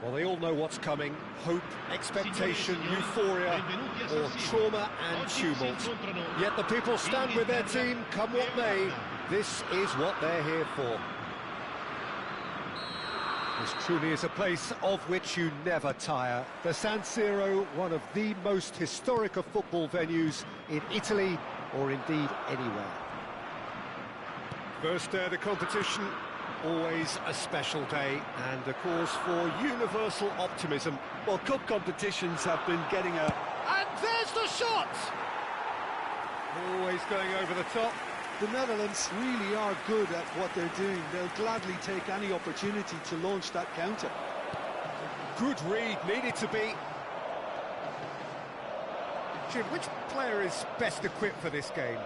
Well, they all know what's coming. Hope, expectation, euphoria, or trauma and tumult. Yet the people stand with their team, come what may. This is what they're here for. This truly is a place of which you never tire. The San Siro, one of the most historic of football venues in Italy, or indeed anywhere. First day of the competition, always a special day, and a cause for universal optimism. Well, cup competitions have been getting a... And there's the shot! Always going over the top. The Netherlands really are good at what they're doing. They'll gladly take any opportunity to launch that counter. Good read, needed to be. Jim, which player is best equipped for this game?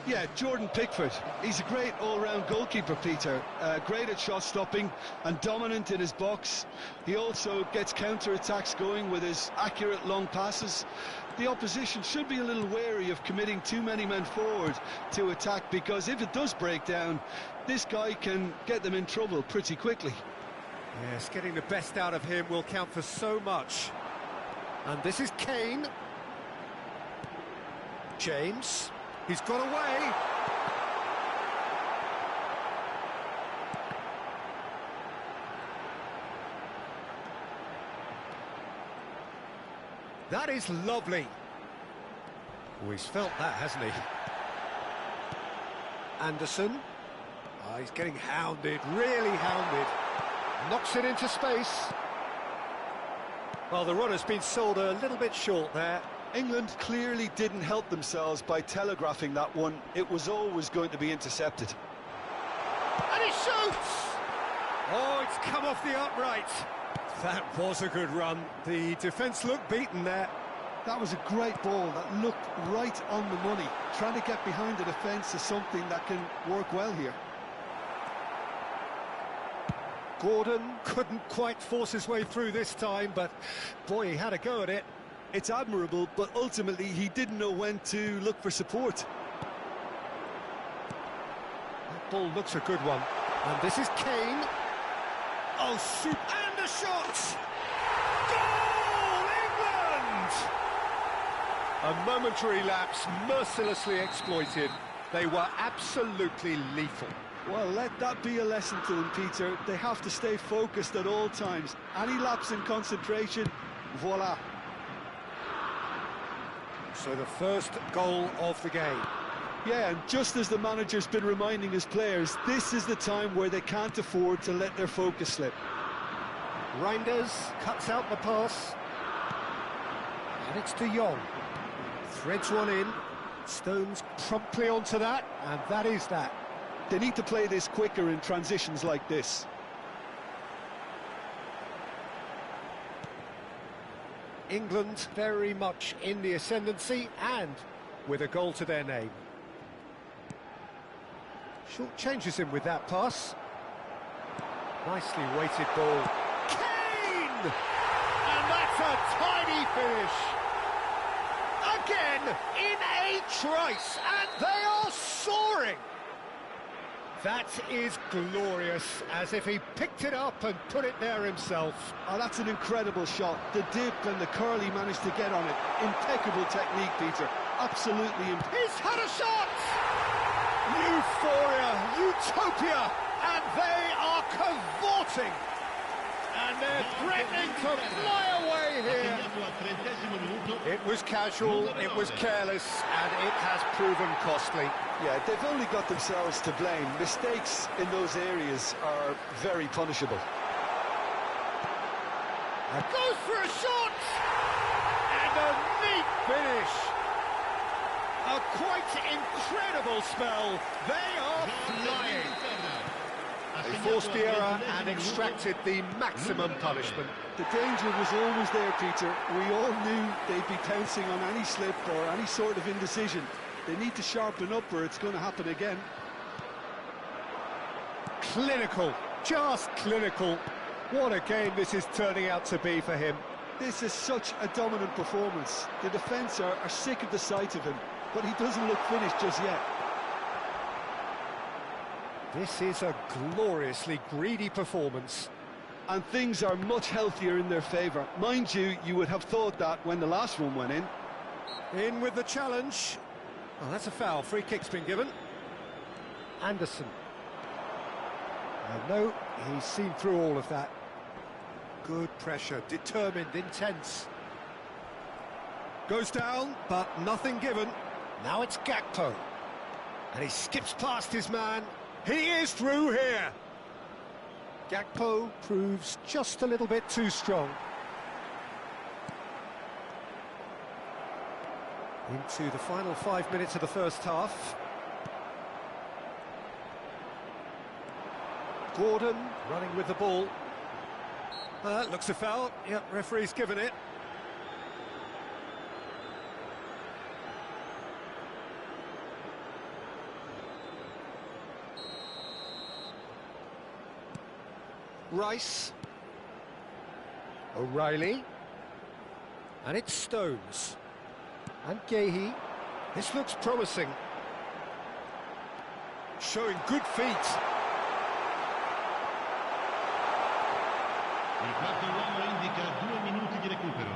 Yeah, Jordan Pickford. He's a great all-round goalkeeper, Peter. Great at shot stopping and dominant in his box. He also gets counter-attacks going with his accurate long passes. The opposition should be a little wary of committing too many men forward to attack, because if it does break down, this guy can get them in trouble pretty quickly. Yes, getting the best out of him will count for so much. And this is Kane. James. He's got away. That is lovely. Oh, he's felt that, hasn't he? Anderson. Oh, he's getting hounded, really hounded. Knocks it into space. Well, the runner's been sold a little bit short there. England clearly didn't help themselves by telegraphing that one. It was always going to be intercepted. And he shoots! Oh, it's come off the upright. That was a good run. The defence looked beaten there. That was a great ball that looked right on the money. Trying to get behind the defence is something that can work well here. Gordon couldn't quite force his way through this time, but boy, he had a go at it. It's admirable, but ultimately he didn't know when to look for support. That ball looks a good one. And this is Kane. Oh, shoot! And a shot! Goal, England! A momentary lapse, mercilessly exploited. They were absolutely lethal. Well, let that be a lesson to them, Peter. They have to stay focused at all times. Any lapse in concentration, voila. So the first goal of the game. Yeah, and just as the manager's been reminding his players, this is the time where they can't afford to let their focus slip. Reinders cuts out the pass. And it's De Jong. Threads one in. Stones promptly onto that, and that is that. They need to play this quicker in transitions like this. England very much in the ascendancy and with a goal to their name. Short changes him with that pass. Nicely weighted ball. Kane! And that's a tiny finish. Again in a trice, and they are soaring. That is glorious, as if he picked it up and put it there himself. Oh, that's an incredible shot. The dip and the curl he managed to get on it. Impeccable technique, Peter. Absolutely impeccable. He's had a shot! Euphoria, utopia, and they are cavorting. And they're threatening to fly away here. It was casual, it was careless, and it has proven costly. Yeah, they've only got themselves to blame. Mistakes in those areas are very punishable. And goes for a shot! And a neat finish. A quite incredible spell. They are flying. They forced the error and extracted the maximum punishment. The danger was always there, Peter. We all knew they'd be pouncing on any slip or any sort of indecision. They need to sharpen up or it's going to happen again. Clinical, just clinical. What a game this is turning out to be for him. This is such a dominant performance. The defence are sick of the sight of him, but he doesn't look finished just yet. This is a gloriously greedy performance. and things are much healthier in their favour. Mind you, you would have thought that when the last one went in. In with the challenge. Oh, that's a foul. Free kick's been given. Anderson. No, he's seen through all of that. Good pressure, determined, intense. Goes down, but nothing given. Now it's Gakpo. And he skips past his man. He is through here. Gakpo proves just a little bit too strong. Into the final 5 minutes of the first half. Gordon running with the ball. Looks a foul. Yep, referee's given it. Rice. O'Reilly. And it's Stones. And Gehi. This looks promising. Showing good feet. Il quarto uomo indica 2 minuti di recupero.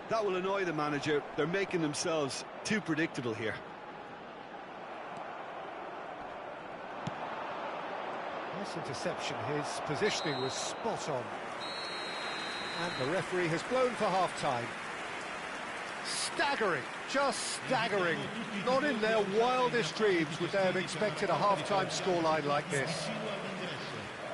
That will annoy the manager. They're making themselves too predictable here. Nice interception. His positioning was spot on. And the referee has blown for half-time. Staggering, just staggering. Not in their wildest dreams would they have expected a half-time scoreline like this.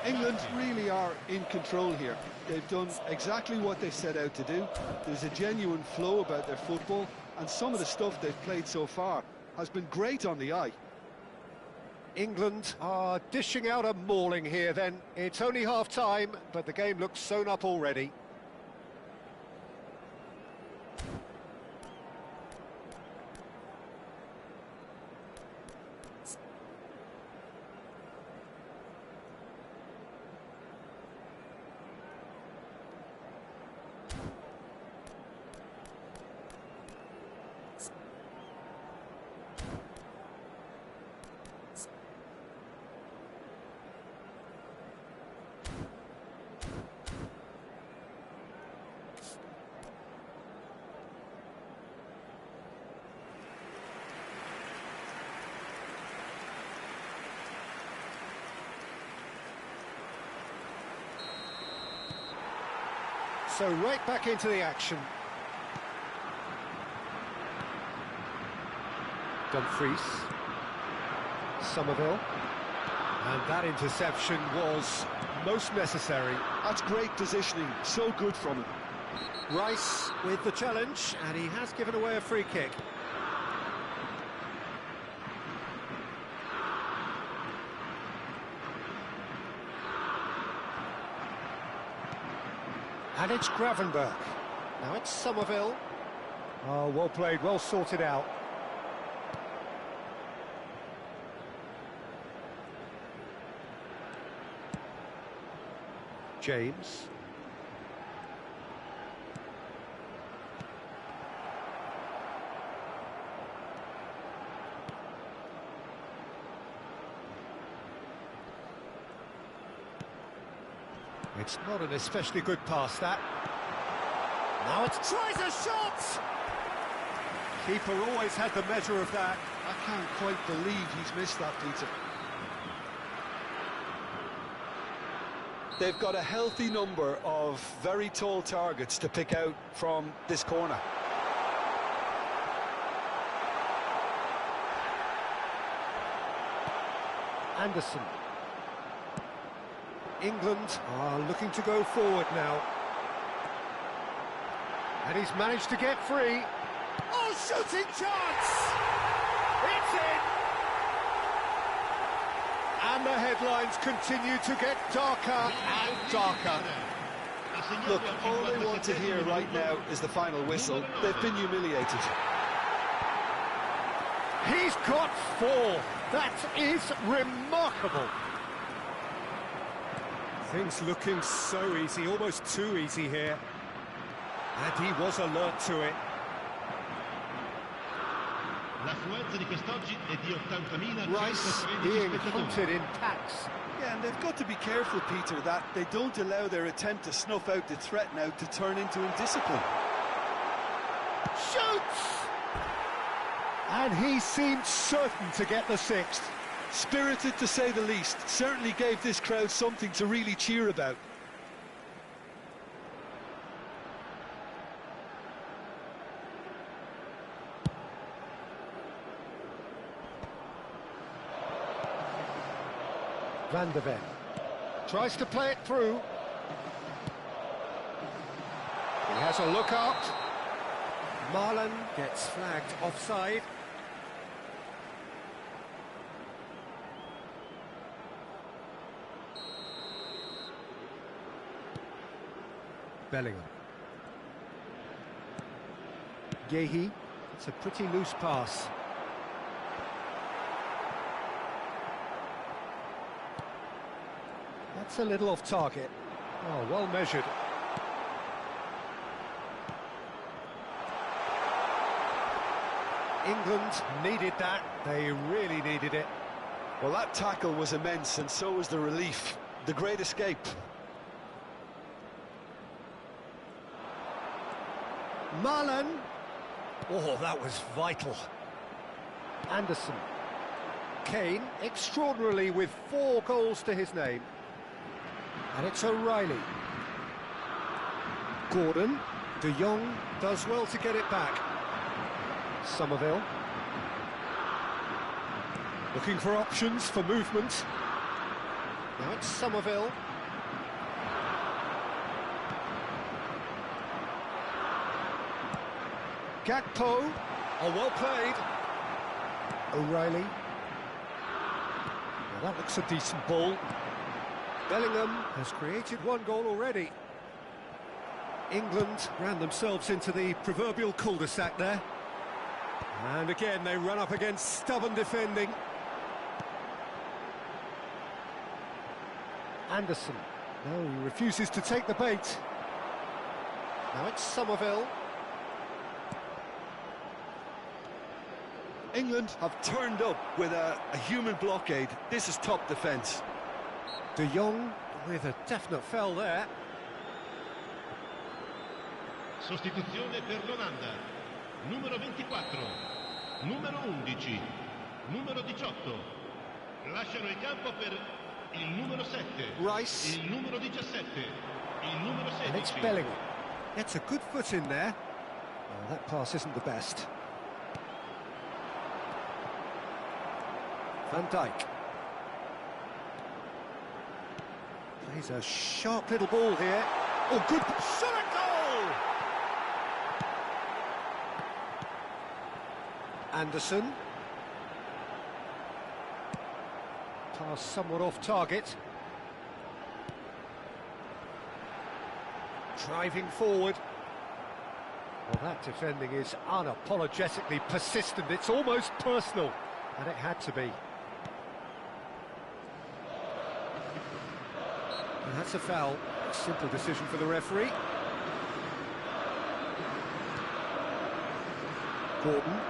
England really are in control here. They've done exactly what they set out to do. There's a genuine flow about their football, and some of the stuff they've played so far has been great on the eye. England are dishing out a mauling here then. It's only half-time, but the game looks sewn up already. So right back into the action. Dumfries. Somerville. And that interception was most necessary. That's great positioning, so good from him. Rice with the challenge, and he has given away a free kick. And it's Gravenberch. Now it's Somerville. Oh, well played, well sorted out. James. It's not an especially good pass, that. Now it tries a shot! Keeper always had the measure of that. I can't quite believe he's missed that, Peter. They've got a healthy number of very tall targets to pick out from this corner. Anderson. England are looking to go forward now. And he's managed to get free. Oh, shooting chance! It's in! And the headlines continue to get darker and darker. Look, all they want to hear right now is the final whistle. They've been humiliated. He's got 4. That is remarkable. Things looking so easy, almost too easy here. And he was alert to it. L'affluenza di quest'oggi è di 80.113 Rice being spettatori. hunted in packs. Yeah, and they've got to be careful, Peter, that they don't allow their attempt to snuff out the threat now to turn into indiscipline. Shoots! And he seemed certain to get the sixth. Spirited, to say the least. Certainly gave this crowd something to really cheer about. Van der Ven tries to play it through. He has a look out. Marlon gets flagged offside. Bellingham. Yehi. It's a pretty loose pass. That's a little off target. Oh, well measured. England needed that. They really needed it. Well, that tackle was immense, and so was the relief. The great escape. Marlon. Oh, that was vital. Anderson. Kane, extraordinarily with 4 goals to his name. And it's O'Reilly. Gordon. De Jong does well to get it back. Somerville. Looking for options for movement. Now it's Somerville. Gakpo. Oh, well played. O'Reilly. Now that looks a decent ball. Bellingham has created 1 goal already. England ran themselves into the proverbial cul-de-sac there. And again, they run up against stubborn defending. Anderson. No, he refuses to take the bait. Now it's Somerville. England have turned up with a human blockade. This is top defence. De Jong with a definite foul there. Sostituzione per l'Olanda. Numero 24, numero 11, numero 18. Lasciano il campo per il numero 7, Rice. il numero 17, il numero And it's 16. Bellingham. Gets a good foot in there. Oh, that pass isn't the best. Van Dijk. Plays a sharp little ball here. Oh, good shot at goal! Anderson. Pass somewhat off target. Driving forward. Well, that defending is unapologetically persistent. It's almost personal, and it had to be. And that's a foul. A simple decision for the referee. Gordon.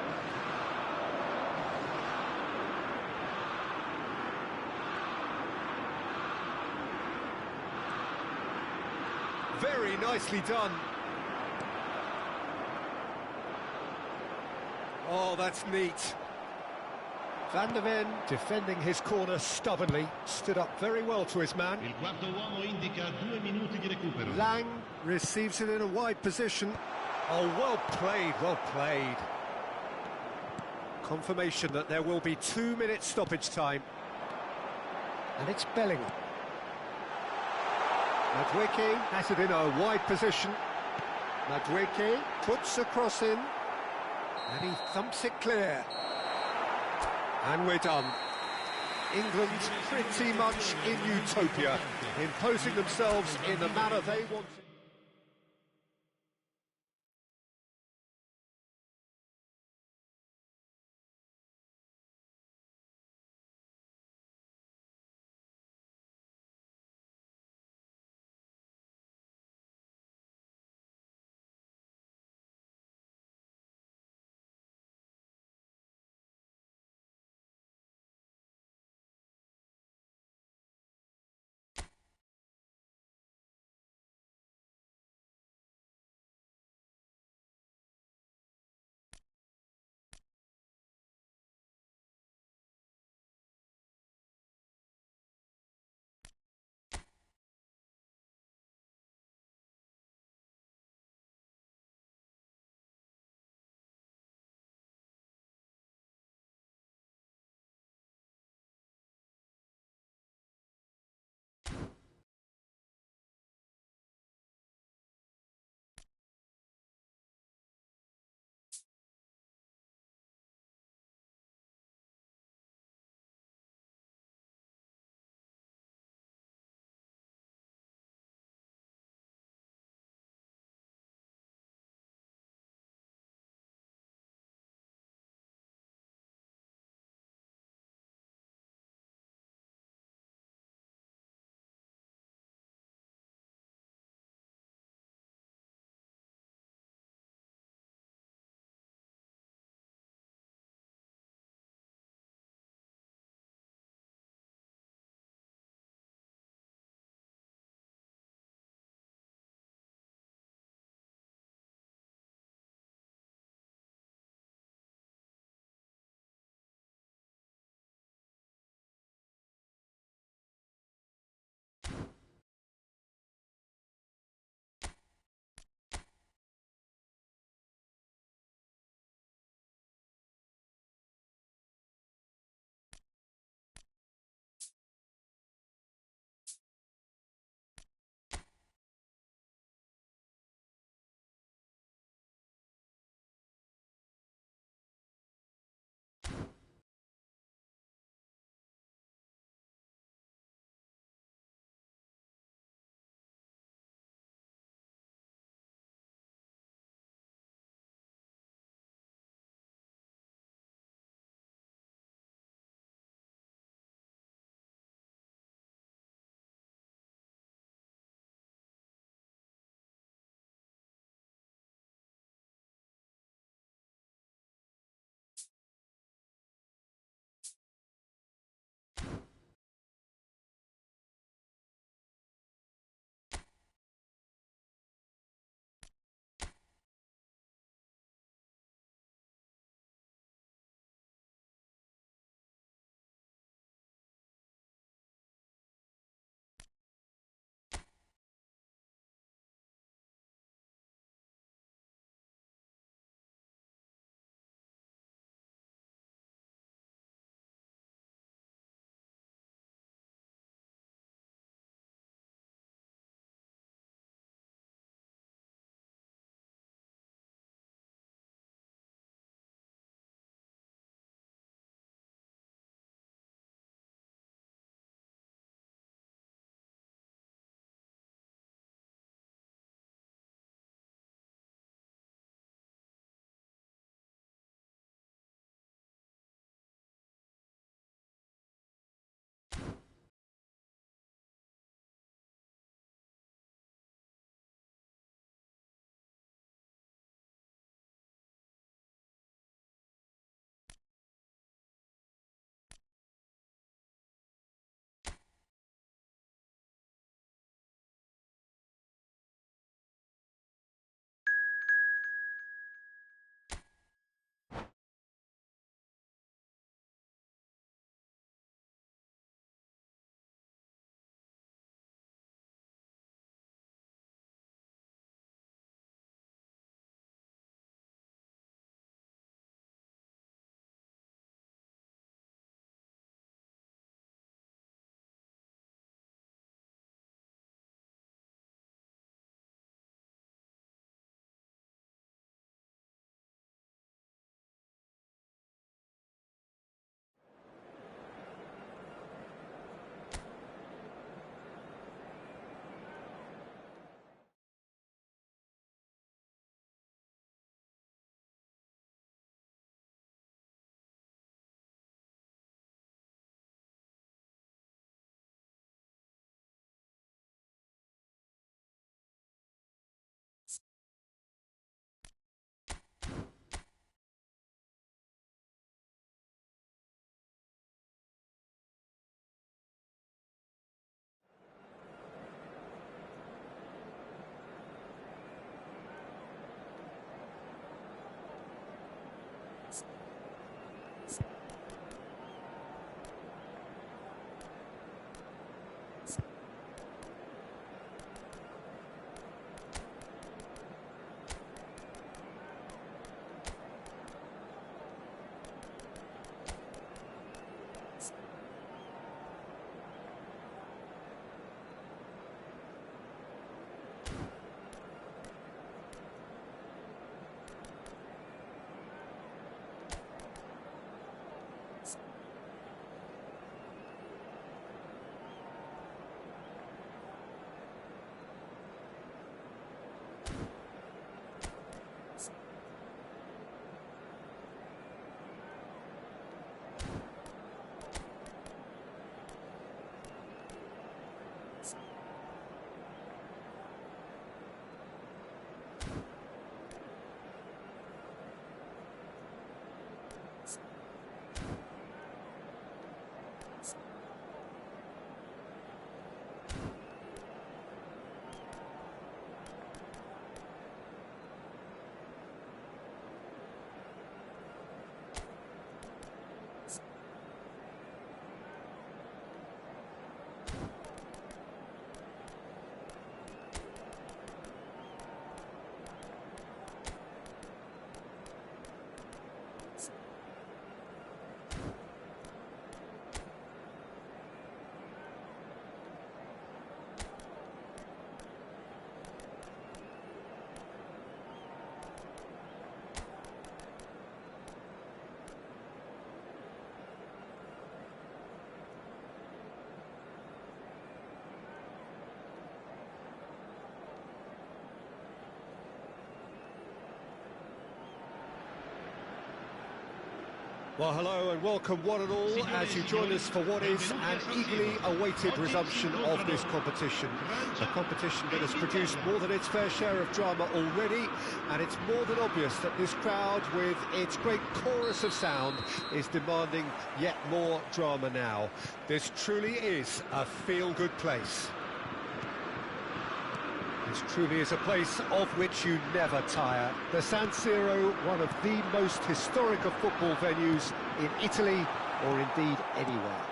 Very nicely done. Oh, that's neat. Van der Ven, defending his corner stubbornly, stood up very well to his man. Il quarto uomo indica 2 minuti di recupero. Lang receives it in a wide position. Oh, well played, well played. Confirmation that there will be 2 minutes stoppage time. And it's Bellingham. Madueke has it in a wide position. Madueke puts a cross in. And he thumps it clear. And we're done. England pretty much in utopia, imposing themselves in the manner they wanted. Well, hello and welcome one and all as you join us for what is an eagerly awaited resumption of this competition. A competition that has produced more than its fair share of drama already, and it's more than obvious that this crowd, with its great chorus of sound, is demanding yet more drama now. This truly is a feel-good place. This truly is a place of which you never tire. The San Siro, one of the most historic of football venues in Italy, or indeed anywhere.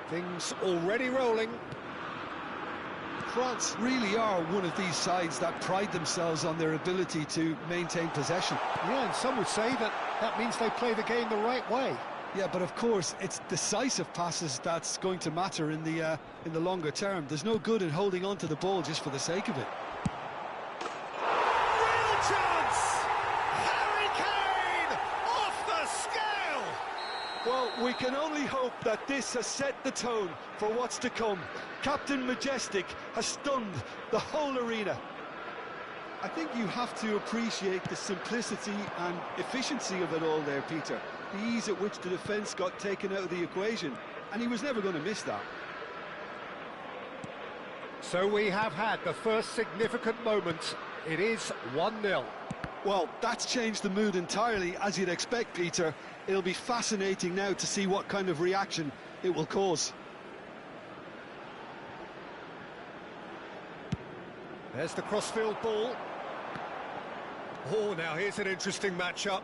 Things already rolling. France really are one of these sides that pride themselves on their ability to maintain possession. Yeah, and some would say that that means they play the game the right way. Yeah, but of course, it's decisive passes that's going to matter in the longer term. There's no good in holding on to the ball just for the sake of it. Real chance! Harry Kane off the scale! Well, we can only hope that this has set the tone for what's to come. Captain Majestic has stunned the whole arena. I think you have to appreciate the simplicity and efficiency of it all there, Peter. The ease at which the defence got taken out of the equation, and he was never going to miss that. So we have had the first significant moment. It is 1-0. Well, that's changed the mood entirely, as you'd expect, Peter. It'll be fascinating now to see what kind of reaction it will cause. There's the crossfield ball. Oh, now here's an interesting matchup.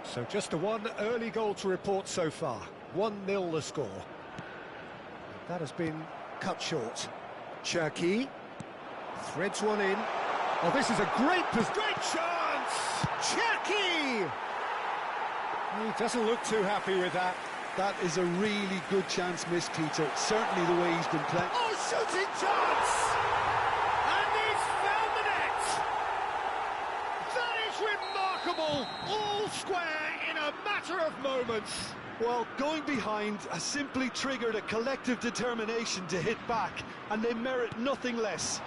So just one early goal to report so far. 1-0 the score. That has been cut short. Cherki threads one in. Oh, this is a great chance! Cherki! He doesn't look too happy with that. That is a really good chance missed, Peter. Certainly the way he's been playing. Oh, shooting chance! And he's found the net! That is remarkable! All square in a matter of moments. Well, going behind has simply triggered a collective determination to hit back, and they merit nothing less.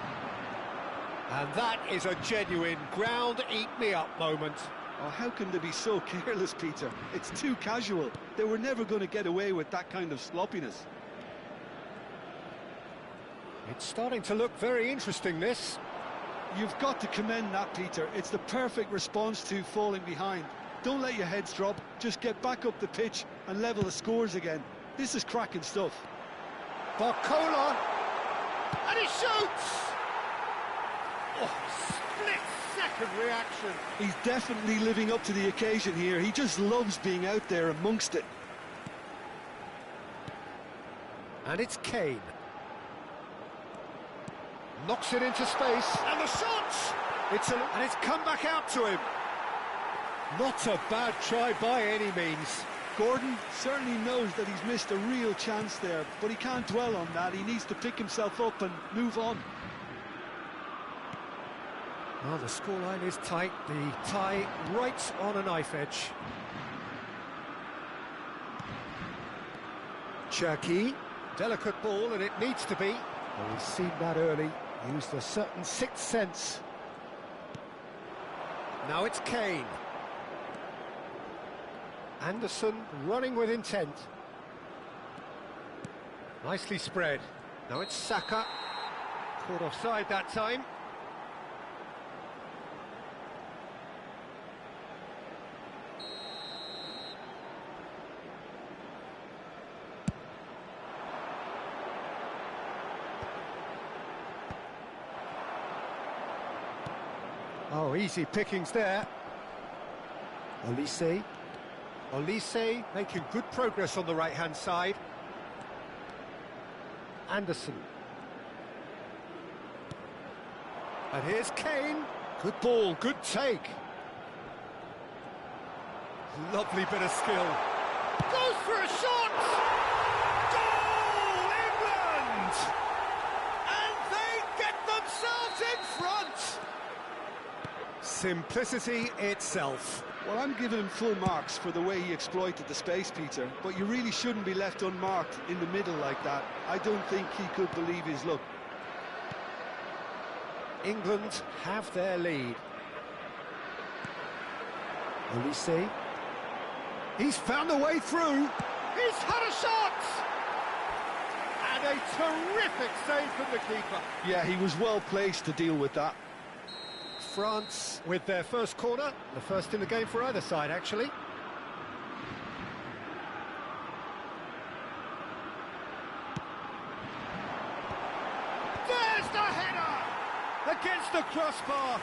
And that is a genuine ground-eat-me-up moment. Oh, how can they be so careless, Peter? It's too casual. They were never going to get away with that kind of sloppiness. It's starting to look very interesting, this. You've got to commend that, Peter. It's the perfect response to falling behind. Don't let your heads drop. Just get back up the pitch and level the scores again. This is cracking stuff. Barcola! And he shoots! Oh, split-second reaction. He's definitely living up to the occasion here. He just loves being out there amongst it. And it's Kane. Knocks it into space. And the shot! And it's come back out to him. Not a bad try by any means. Gordon certainly knows that he's missed a real chance there, but he can't dwell on that. He needs to pick himself up and move on. Well, the scoreline is tight. The tie right on a knife edge. Cherki. Delicate ball, and it needs to be. Well, we've seen that early. Used a certain sixth sense. Now it's Kane. Anderson running with intent. Nicely spread. Now it's Saka. Caught offside that time. Oh, easy pickings there. Olise making good progress on the right-hand side. Anderson. And here's Kane. Good ball, good take. Lovely bit of skill. Goes for a shot! Goal, England! And they get themselves in front! Simplicity itself. Well, I'm giving him full marks for the way he exploited the space, Peter, but you really shouldn't be left unmarked in the middle like that. I don't think he could believe his luck. England have their lead. Olise. He's found a way through. He's had a shot! And a terrific save from the keeper. Yeah, he was well placed to deal with that. France with their first corner, the first in the game for either side, actually. There's the header! Against the crossbar.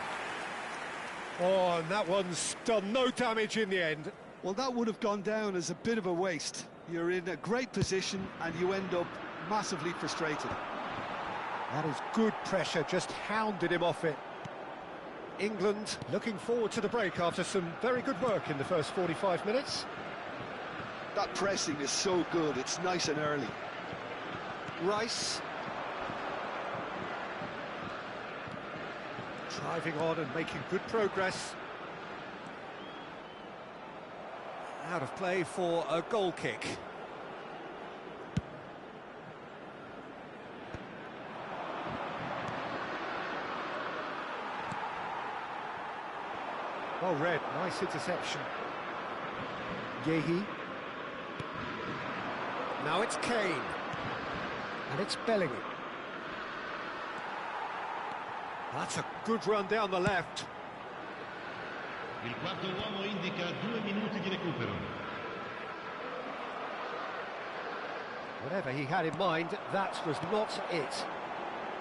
Oh, and that one's done no damage in the end. Well, that would have gone down as a bit of a waste. You're in a great position and you end up massively frustrated. That is good pressure, just hounded him off it. England looking forward to the break after some very good work in the first 45 minutes. That pressing is so good, it's nice and early. Rice. Driving on and making good progress. Out of play for a goal kick. Well read, nice interception. Yehi. Now it's Kane. And it's Bellingham. That's a good run down the left. Il quarto uomo indica 2 minuti di recupero. Whatever he had in mind, that was not it.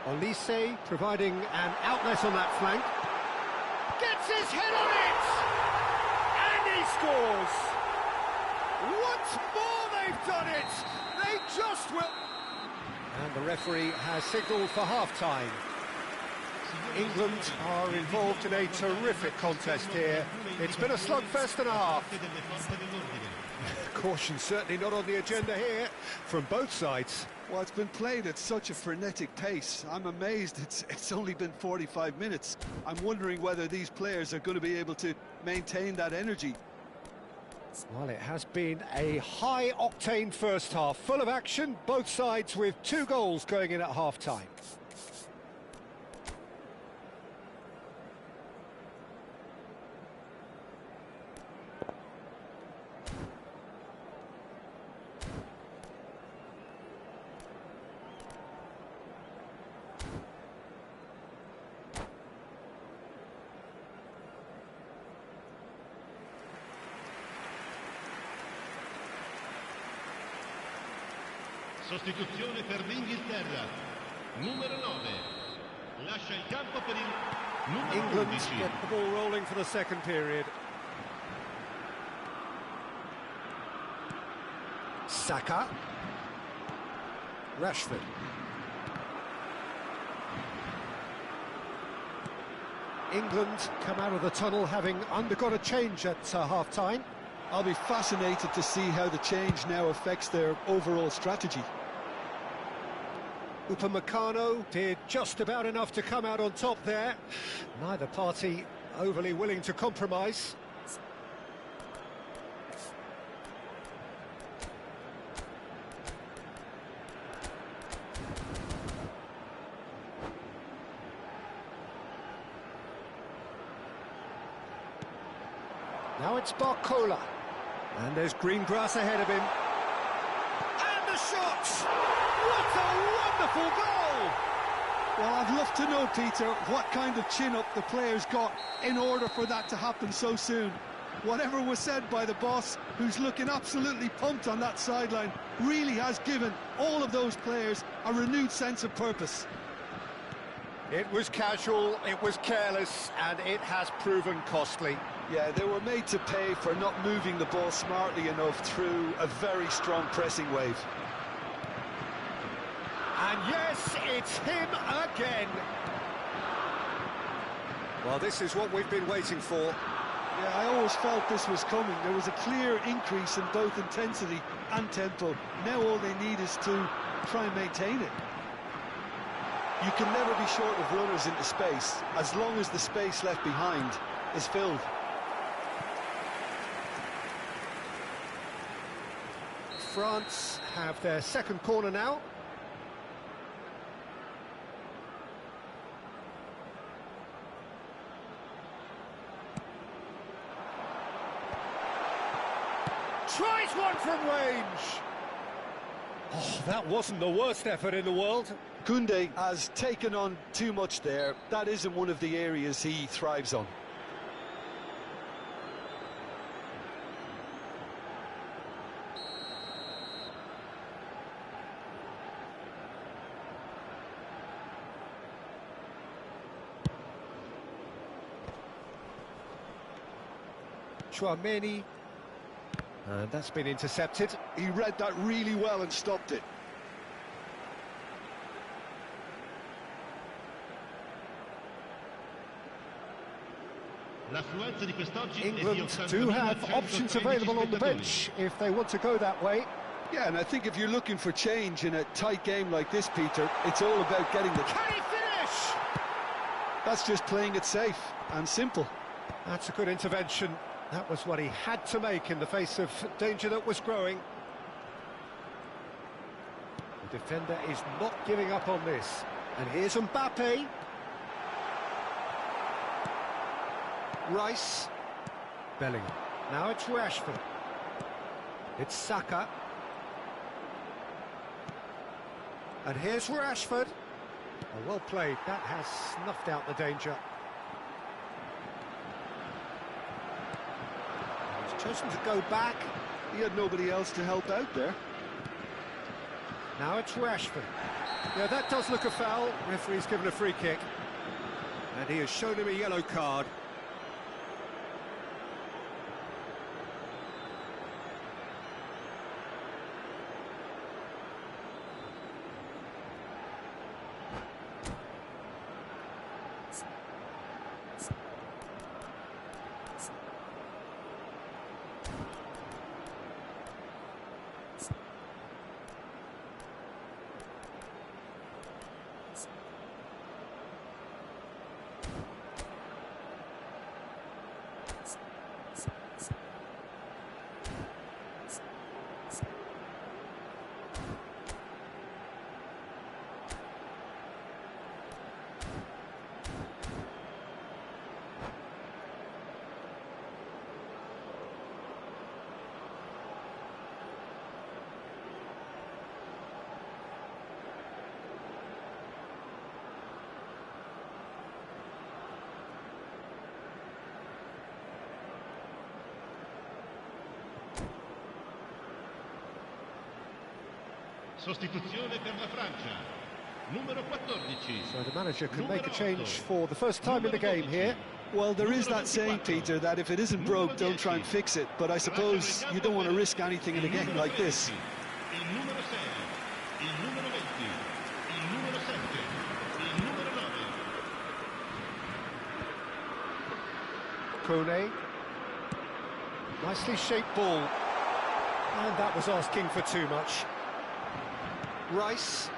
Olise providing an outlet on that flank. Gets his head on it! And he scores! Once more they've done it! They just will... And the referee has signalled for half-time. England are involved in a terrific contest here. It's been a slugfest and a half. Caution certainly not on the agenda here from both sides. Well, it's been played at such a frenetic pace. I'm amazed it's only been 45 minutes. I'm wondering whether these players are going to be able to maintain that energy. Well, it has been a high-octane first half, full of action, both sides with 2 goals going in at half-time. Sostituzione per l'Inghilterra. Numero 9. Lascia il campo per il numero England 11. get the ball rolling for the second period. Saka. Rashford. England come out of the tunnel having undergone a change at half-time. I'll be fascinated to see how the change now affects their overall strategy. Upamecano did just about enough to come out on top there. Neither party overly willing to compromise. Now it's Barcola. And there's green grass ahead of him. And the shot! What a wonderful goal! Well, I'd love to know, Peter, what kind of chin-up the players got in order for that to happen so soon. Whatever was said by the boss, who's looking absolutely pumped on that sideline, really has given all of those players a renewed sense of purpose. It was casual, it was careless, and it has proven costly. Yeah, they were made to pay for not moving the ball smartly enough through a very strong pressing wave. And yes, it's him again. Well, this is what we've been waiting for. Yeah, I always felt this was coming. There was a clear increase in both intensity and tempo. Now all they need is to try and maintain it. You can never be short of runners into space, as long as the space left behind is filled. France have their second corner now. tries one from range. Oh, that wasn't the worst effort in the world. Koundé has taken on too much there. That isn't one of the areas he thrives on. Miggy. And that's been intercepted. He read that really well and stopped it. England do have options available on the bench if they want to go that way. Yeah, and I think if you're looking for change in a tight game like this, Peter, it's all about getting the... Can he finish? That's just playing it safe and simple. That's a good intervention. That was what he had to make in the face of danger that was growing. The defender is not giving up on this. And here's Mbappe. Rice. Bellingham. Now it's Rashford. It's Saka. And here's Rashford. Oh, well played. That has snuffed out the danger. He's chosen to go back. He had nobody else to help out there. Now it's Rashford. Yeah, that does look a foul. Referee's given a free kick. And he has shown him a yellow card. Sostituzione per la Francia. Numero 14. So the manager can make a change for the first time in the game here. Well, there is that saying, Peter, that if it isn't broke, don't try and fix it. But I suppose you don't want to risk anything in a game like this. Il numero 6, il numero 20, il numero 7, il numero 9. Kone. Nicely shaped ball. And that was asking for too much. Rice.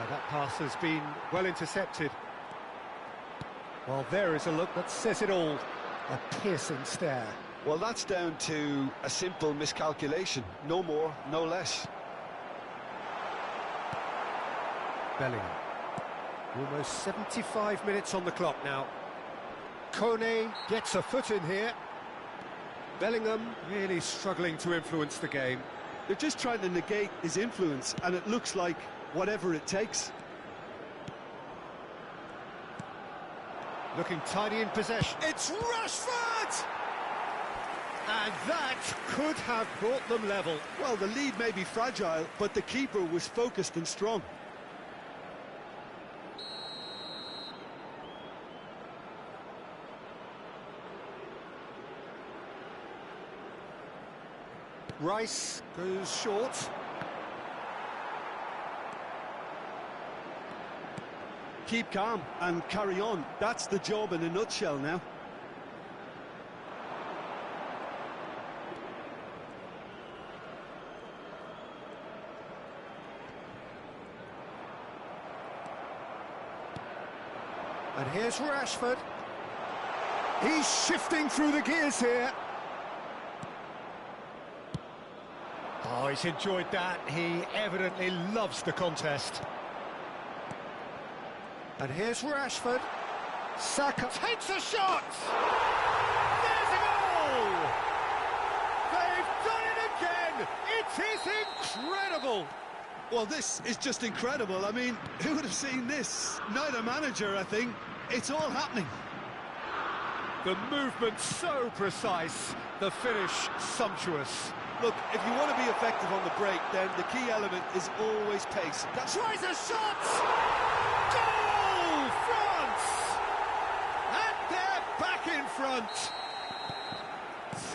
That pass has been well intercepted. Well, there is a look that says it all. A piercing stare. Well, that's down to a simple miscalculation. No more, no less. Bellingham. Almost 75 minutes on the clock now. Kone gets a foot in here. Bellingham really struggling to influence the game. They're just trying to negate his influence, and it looks like whatever it takes. Looking tidy in possession. It's Rashford! And that could have brought them level. Well, the lead may be fragile, but the keeper was focused and strong. Rice goes short. Keep calm and carry on. That's the job in a nutshell now. And here's Rashford. He's shifting through the gears here. Oh, he's enjoyed that. He evidently loves the contest. And here's Rashford. Saka takes a shot! It is incredible! Well, this is just incredible. I mean, who would have seen this? Neither manager, I think. It's all happening. The movement so precise, the finish sumptuous. Look, if you want to be effective on the break, then the key element is always pace. Tries a shot! Goal! France! And they're back in front!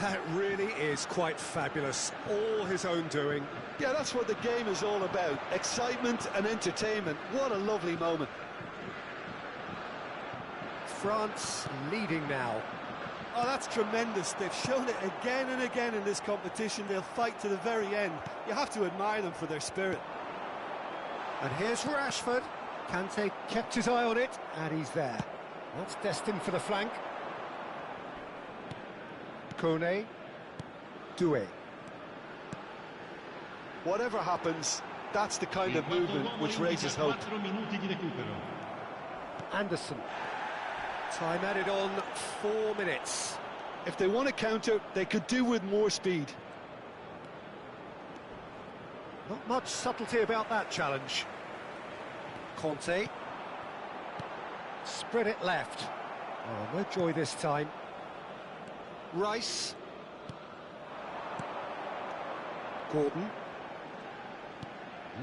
That really is quite fabulous. All his own doing. Yeah, that's what the game is all about. Excitement and entertainment. What a lovely moment. France leading now. Oh, that's tremendous. They've shown it again and again in this competition. They'll fight to the very end. You have to admire them for their spirit. And here's Rashford. Kante kept his eye on it, and he's there. That's destined for the flank. Kone. Deux. Whatever happens, that's the kind of movement which raises hope. Anderson. Time added on 4 minutes. If they want to counter, they could do with more speed. Not much subtlety about that challenge. Conte. Spread it left. Oh, no joy this time. Rice. Gordon.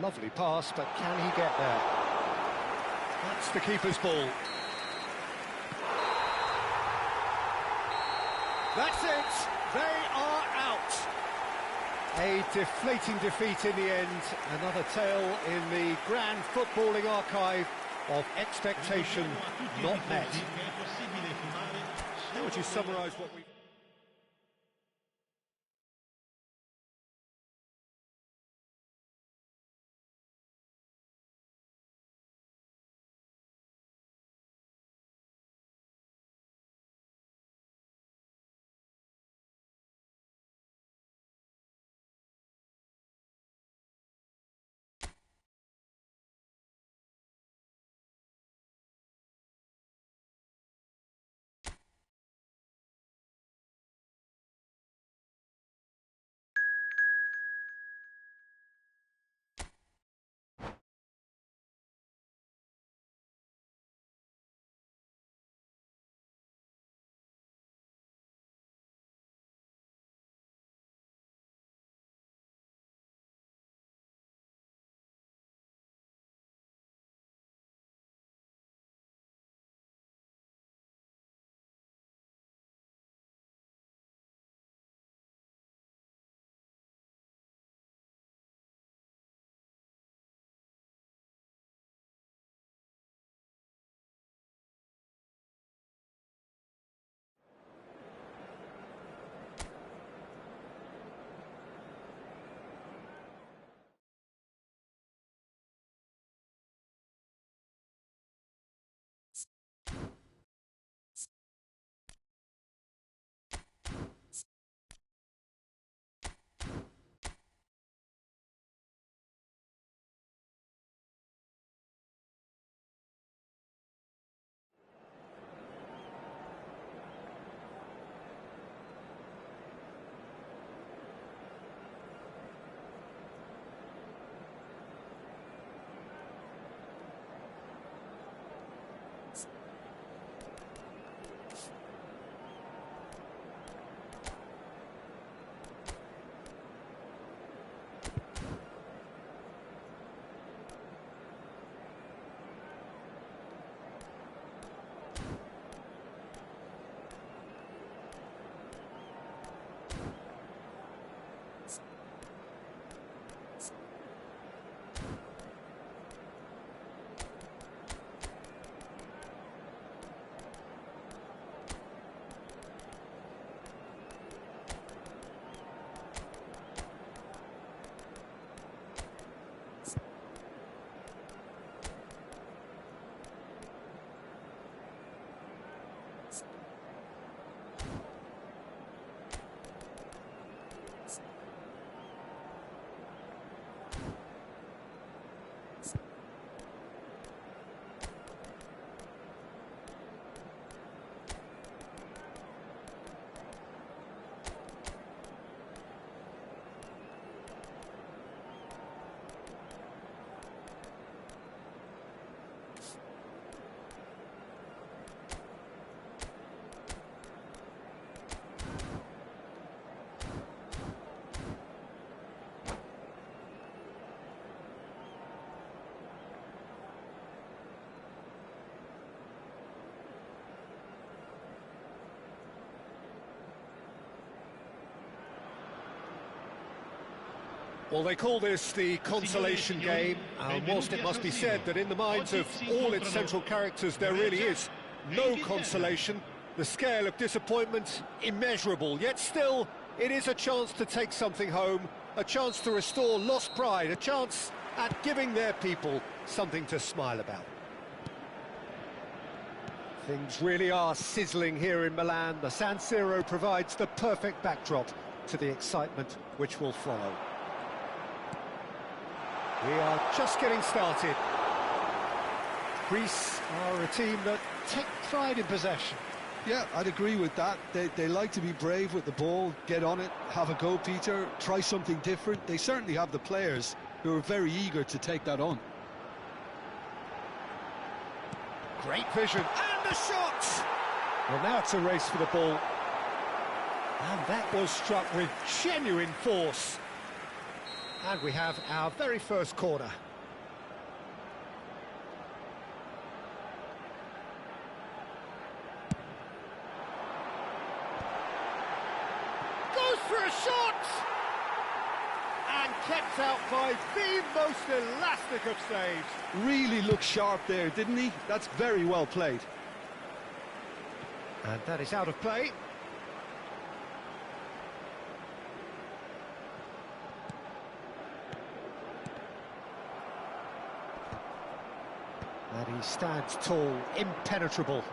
Lovely pass, but can he get there? That's the keeper's ball. That's it! They are out! A deflating defeat in the end. Another tale in the grand footballing archive of expectation not met. How would you summarise what we... Well, they call this the consolation game, and whilst it must be said that in the minds of all its central characters there really is no consolation, the scale of disappointment immeasurable, yet still it is a chance to take something home, a chance to restore lost pride, a chance at giving their people something to smile about. Things really are sizzling here in Milan. The San Siro provides the perfect backdrop to the excitement which will follow. We are just getting started. Greece are a team that take pride in possession. Yeah, I'd agree with that. They like to be brave with the ball, get on it, have a go, Peter, try something different. They certainly have the players who are very eager to take that on. Great vision, and the shot! Well, now it's a race for the ball. And that was struck with genuine force. And we have our very first corner. Goes for a shot! And kept out by the most elastic of saves. Really looked sharp there, didn't he? That's very well played. And that is out of play. And he stands tall, impenetrable.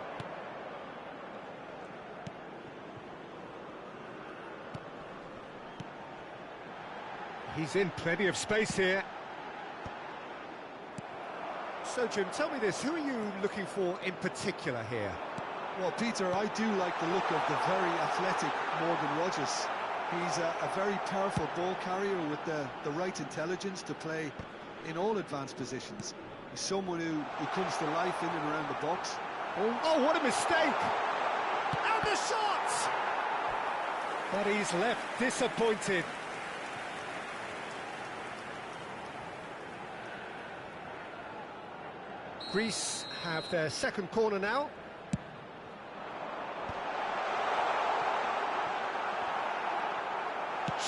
He's in plenty of space here. So, Jim, tell me this, who are you looking for in particular here? Well, Peter, I do like the look of the very athletic Morgan Rogers. He's a very powerful ball carrier with the right intelligence to play in all advanced positions. He's someone who comes to life in and around the box. Oh, what a mistake! And the shot! But he's left disappointed. Greece have their second corner now.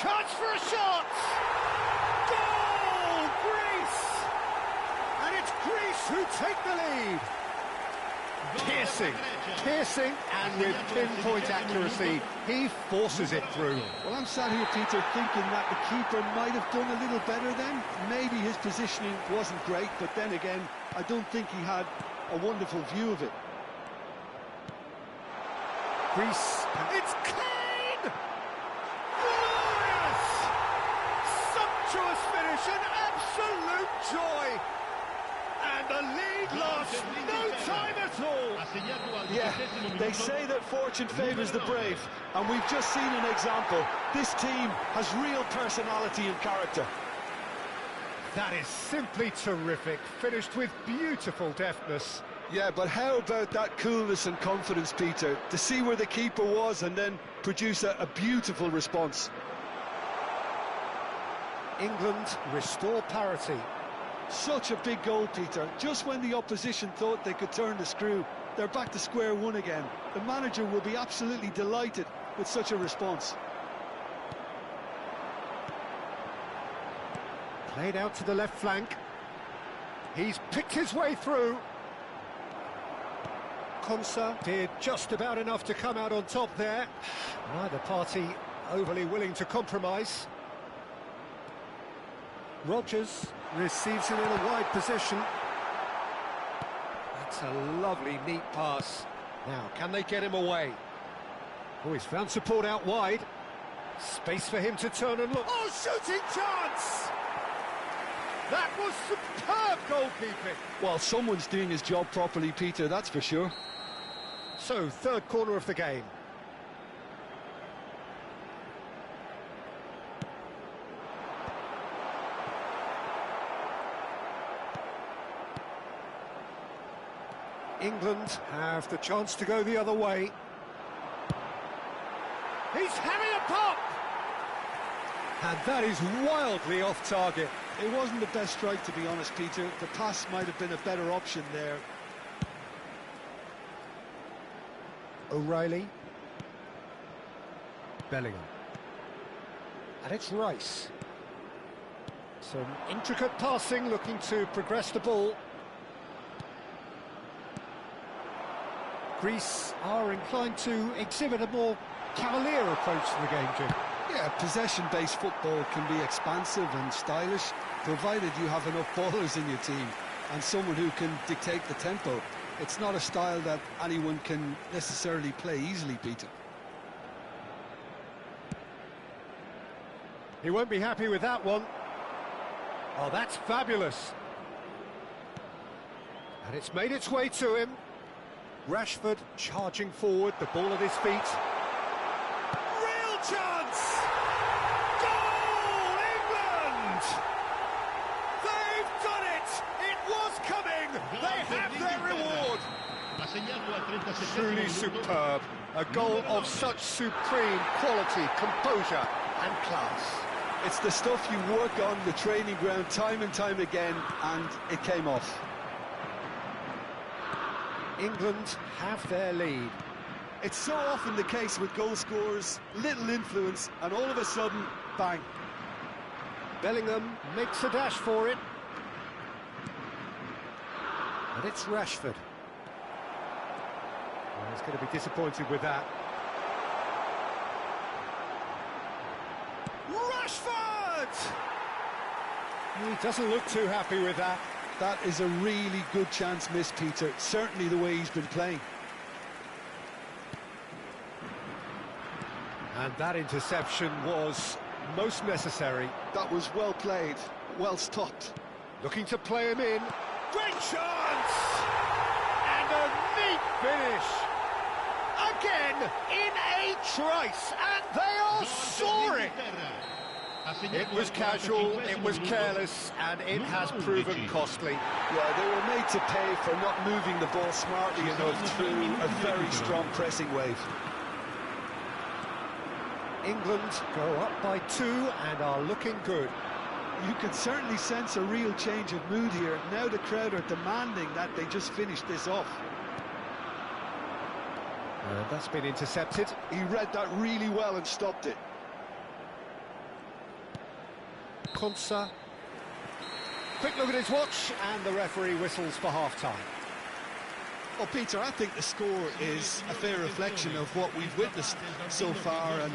Chance for a shot! Goal, Greece! And it's Greece who take the lead. Piercing, and with pinpoint accuracy, he forces it through. Well, I'm sat here, Peter, thinking that the keeper might have done a little better then. Maybe his positioning wasn't great, but then again, I don't think he had a wonderful view of it. Greece, it's Kane! Glorious! Sumptuous finish, an absolute joy! And the lead lost no time at all. Yeah, they say that fortune favours the brave, and we've just seen an example. This team has real personality and character. That is simply terrific, finished with beautiful deftness. Yeah, but how about that coolness and confidence, Peter, to see where the keeper was and then produce a beautiful response. England restore parity. Such a big goal, Peter. Just when the opposition thought they could turn the screw, they're back to square one again. The manager will be absolutely delighted with such a response. Played out to the left flank. He's picked his way through. Konsa did just about enough to come out on top there. Neither party overly willing to compromise. Rogers receives it in a wide position. That's a lovely, neat pass. Now, can they get him away? Oh, he's found support out wide. Space for him to turn and look. Oh, shooting chance! That was superb goalkeeping. Well, someone's doing his job properly, Peter, that's for sure. So, third corner of the game. England have the chance to go the other way. He's having a pop! And that is wildly off target. It wasn't the best strike, to be honest, Peter. The pass might have been a better option there. O'Reilly. Bellingham. And it's Rice. Some intricate passing, looking to progress the ball. Greece are inclined to exhibit a more cavalier approach to the game, Jim. Yeah, possession-based football can be expansive and stylish, provided you have enough ballers in your team and someone who can dictate the tempo. It's not a style that anyone can necessarily play easily, Peter. He won't be happy with that one. Oh, that's fabulous. And it's made its way to him. Rashford charging forward, the ball at his feet. Real chance! Goal, England! They've done it! It was coming! They have their reward! Truly superb. A goal of such supreme quality, composure and class. It's the stuff you work on the training ground time and time again, and it came off. England have their lead. It's so often the case with goal scorers, little influence, and all of a sudden, bang. Bellingham makes a dash for it. And it's Rashford. Well, he's going to be disappointed with that. Rashford! He doesn't look too happy with that. That is a really good chance missed, Peter. Certainly the way he's been playing. And that interception was most necessary. That was well played, well stopped. Looking to play him in. Great chance! And a neat finish. Again, in a trice, and they are soaring. It was casual, it was careless, and it has proven costly. Yeah, they were made to pay for not moving the ball smartly enough through a very strong pressing wave. England go up by 2 and are looking good. You can certainly sense a real change of mood here. Now the crowd are demanding that they just finish this off. That's been intercepted. He read that really well and stopped it. Konsa. Quick look at his watch, and the referee whistles for half-time. Well, Peter, I think the score is a fair reflection of what we've witnessed so far, and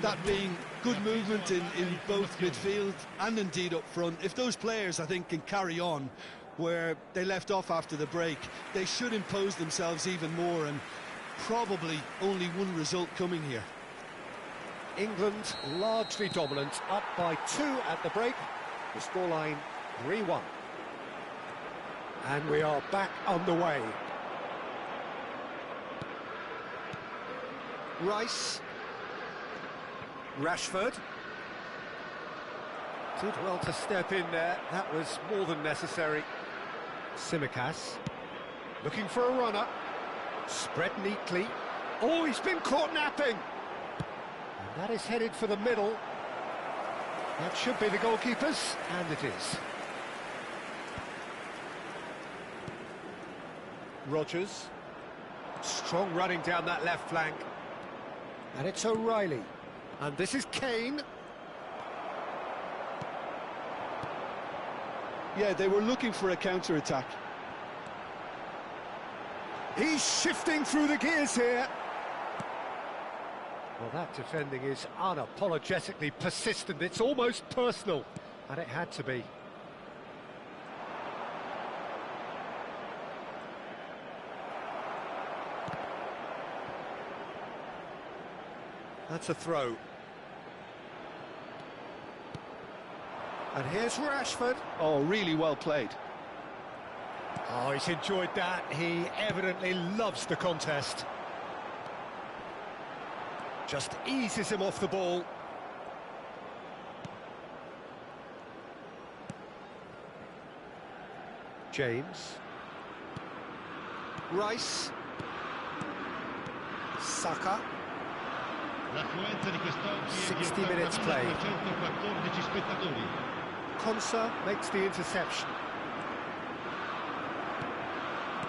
that being good movement in both midfield and indeed up front. If those players, I think, can carry on where they left off after the break, they should impose themselves even more, and probably only one result coming here. England largely dominant, up by 2 at the break. The scoreline 3-1. And we are back on the way. Rice. Rashford. Did well to step in there. That was more than necessary. Tsimikas. Looking for a runner. Spread neatly. Oh, he's been caught napping. And that is headed for the middle. That should be the goalkeeper's, and it is. Rodgers. Strong running down that left flank. And it's O'Reilly. And this is Kane. Yeah, they were looking for a counter-attack. He's shifting through the gears here. Well, that defending is unapologetically persistent. It's almost personal, and it had to be. That's a throw. And here's Rashford. Oh, really well played. Oh, he's enjoyed that. He evidently loves the contest. Just eases him off the ball. James. Rice. Saka. 60 minutes played. Konsa makes the interception.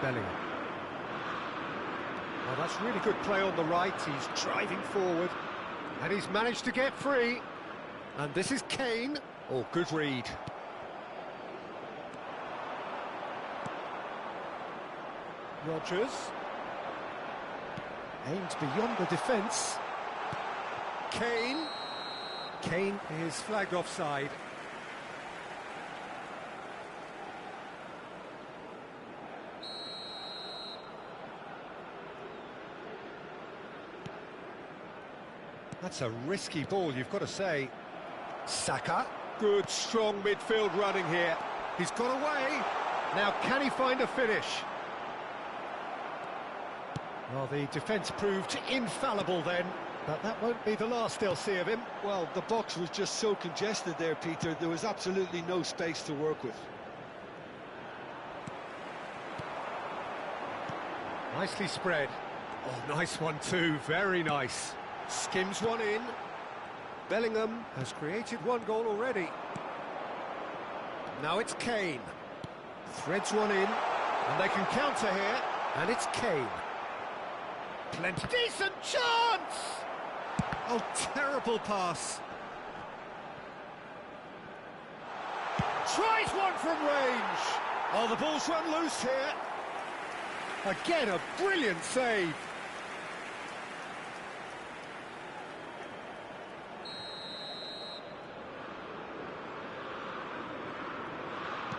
Bellingham. Well, that's really good play on the right. He's driving forward, and he's managed to get free. And this is Kane. Oh, good read. Rodgers. Aimed beyond the defence. Kane. Kane is flagged offside. That's a risky ball, you've got to say. Saka. Good, strong midfield running here. He's got away. Now, can he find a finish? Well, the defence proved infallible then, but that won't be the last they'll see of him. Well, the box was just so congested there, Peter. There was absolutely no space to work with. Nicely spread. Oh, nice one too, very nice. Skims one in. Bellingham has created one goal already. Now it's Kane. Threads one in, and they can counter here, and it's Kane. Plenty. Decent chance! Oh, terrible pass. Tries one from range. Oh, the ball's run loose here. Again, a brilliant save.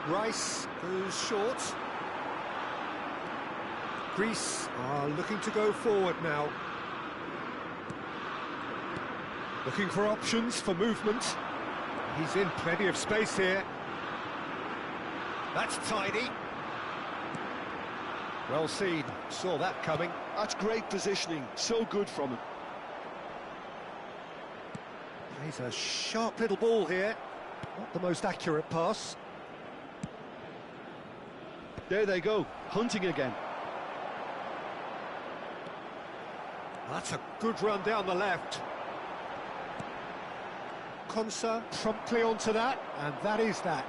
Rice goes short. Greece are looking to go forward now. Looking for options for movement. He's in plenty of space here. That's tidy. Well seen, saw that coming. That's great positioning, so good from him. He's a sharp little ball here. Not the most accurate pass. There they go, hunting again. That's a good run down the left. Konsa promptly onto that, and that is that.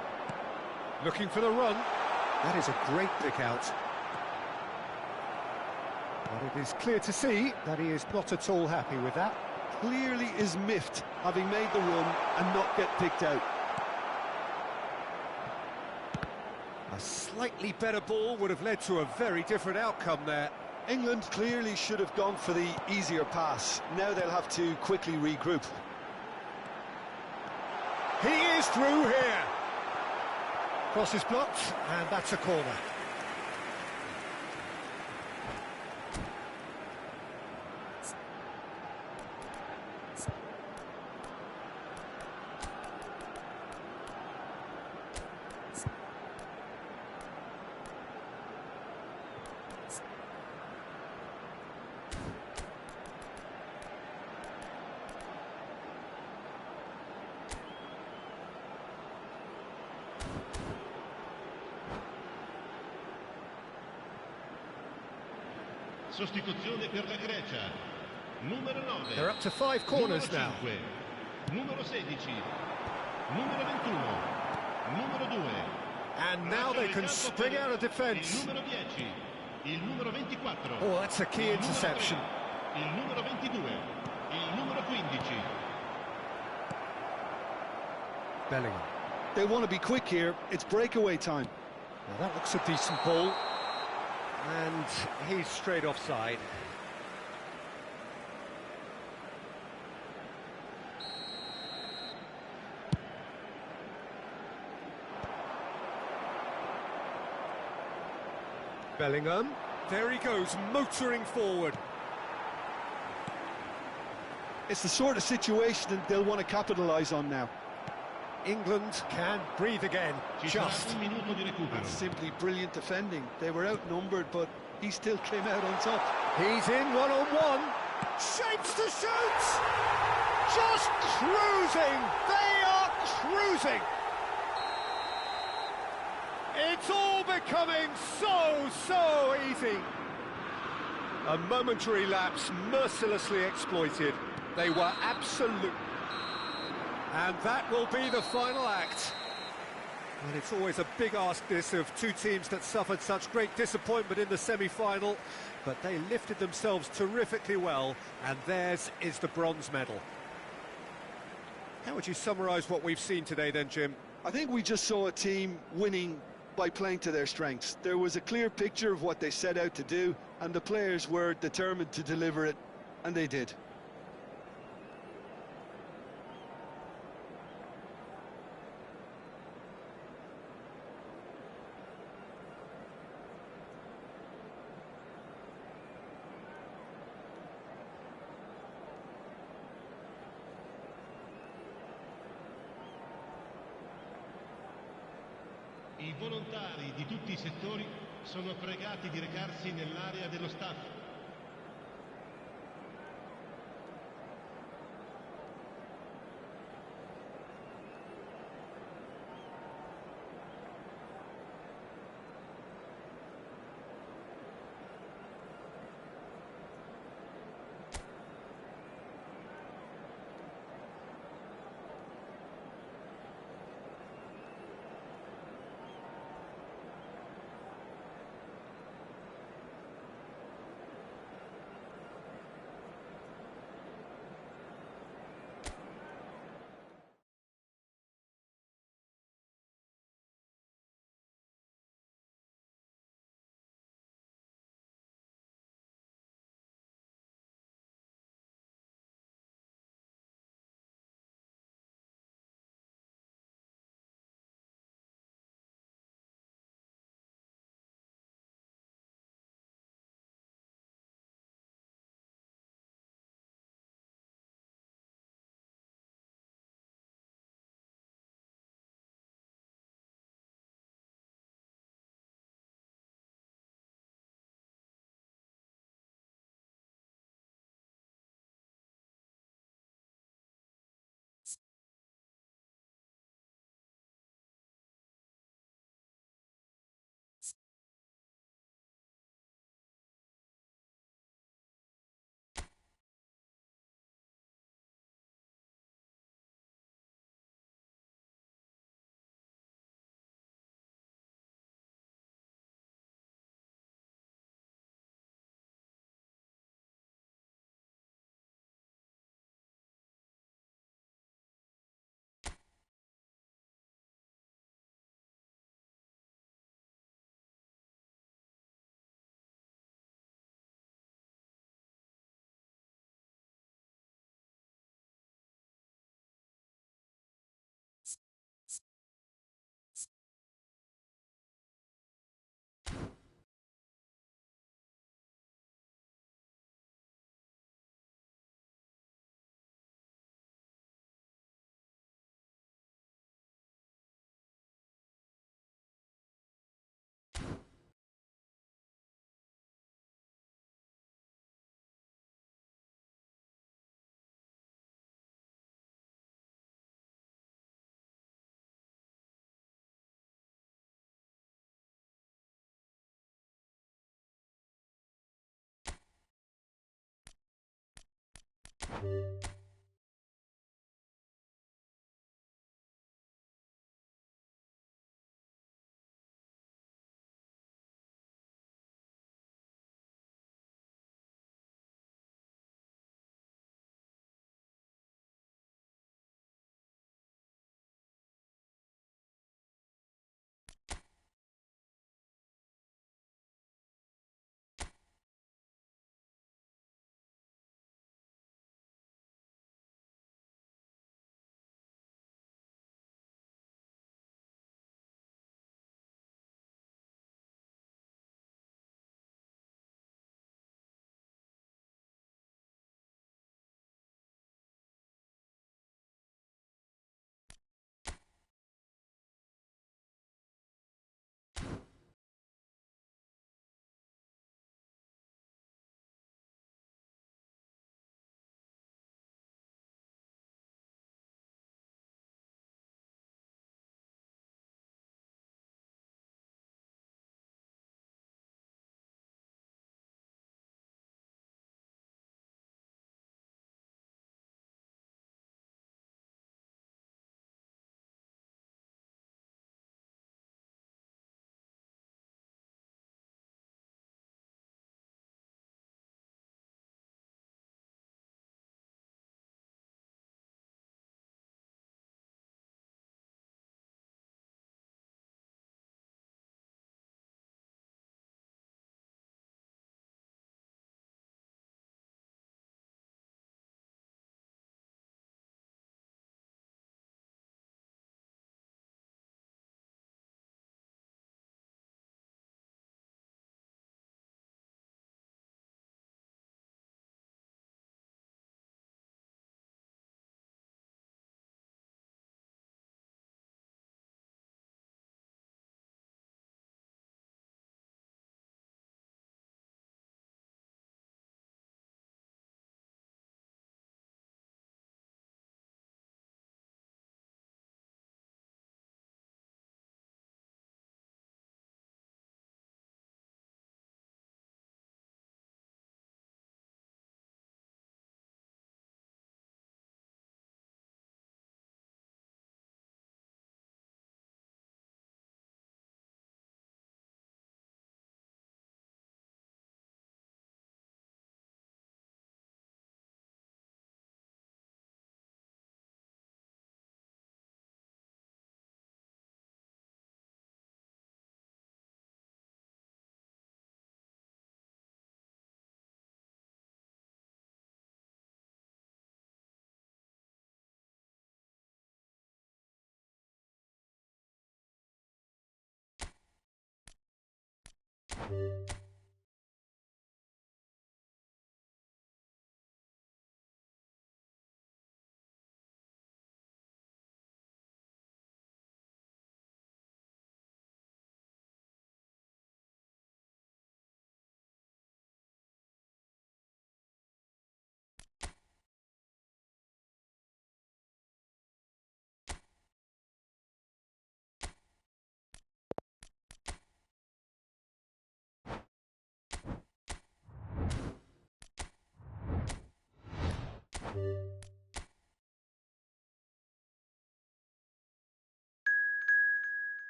Looking for the run. That is a great pick out. But it is clear to see that he is not at all happy with that. Clearly is miffed, having made the run and not get picked out. A slightly better ball would have led to a very different outcome there. England clearly should have gone for the easier pass. Now they'll have to quickly regroup. He is through here. Cross is blocked, and that's a corner. Sostituzione per la Grecia. Numero 9. They're up to 5 corners now. Numero 16. Numero 21. Numero 2. And now they can spring out of defence. Il numero 10. Il numero 24. Oh, that's a key interception. Il numero 22. Il numero 15. Bellingham. They want to be quick here. It's breakaway time. Now that looks a decent ball. And he's straight offside. Bellingham. There he goes, motoring forward. It's the sort of situation that they'll want to capitalise on now. England can breathe again, just. That's simply brilliant defending. They were outnumbered, but he still came out on top. He's in one-on-one. Shapes to shoot! Just cruising! They are cruising! It's all becoming so easy. A momentary lapse mercilessly exploited. They were absolute. And that will be the final act. And it's always a big ask, this, of two teams that suffered such great disappointment in the semi-final, but they lifted themselves terrifically well, and theirs is the bronze medal. How would you summarise what we've seen today then, Jim? I think we just saw a team winning by playing to their strengths. There was a clear picture of what they set out to do, and the players were determined to deliver it, and they did. I volontari di tutti i settori sono pregati di recarsi nell'area dello staff.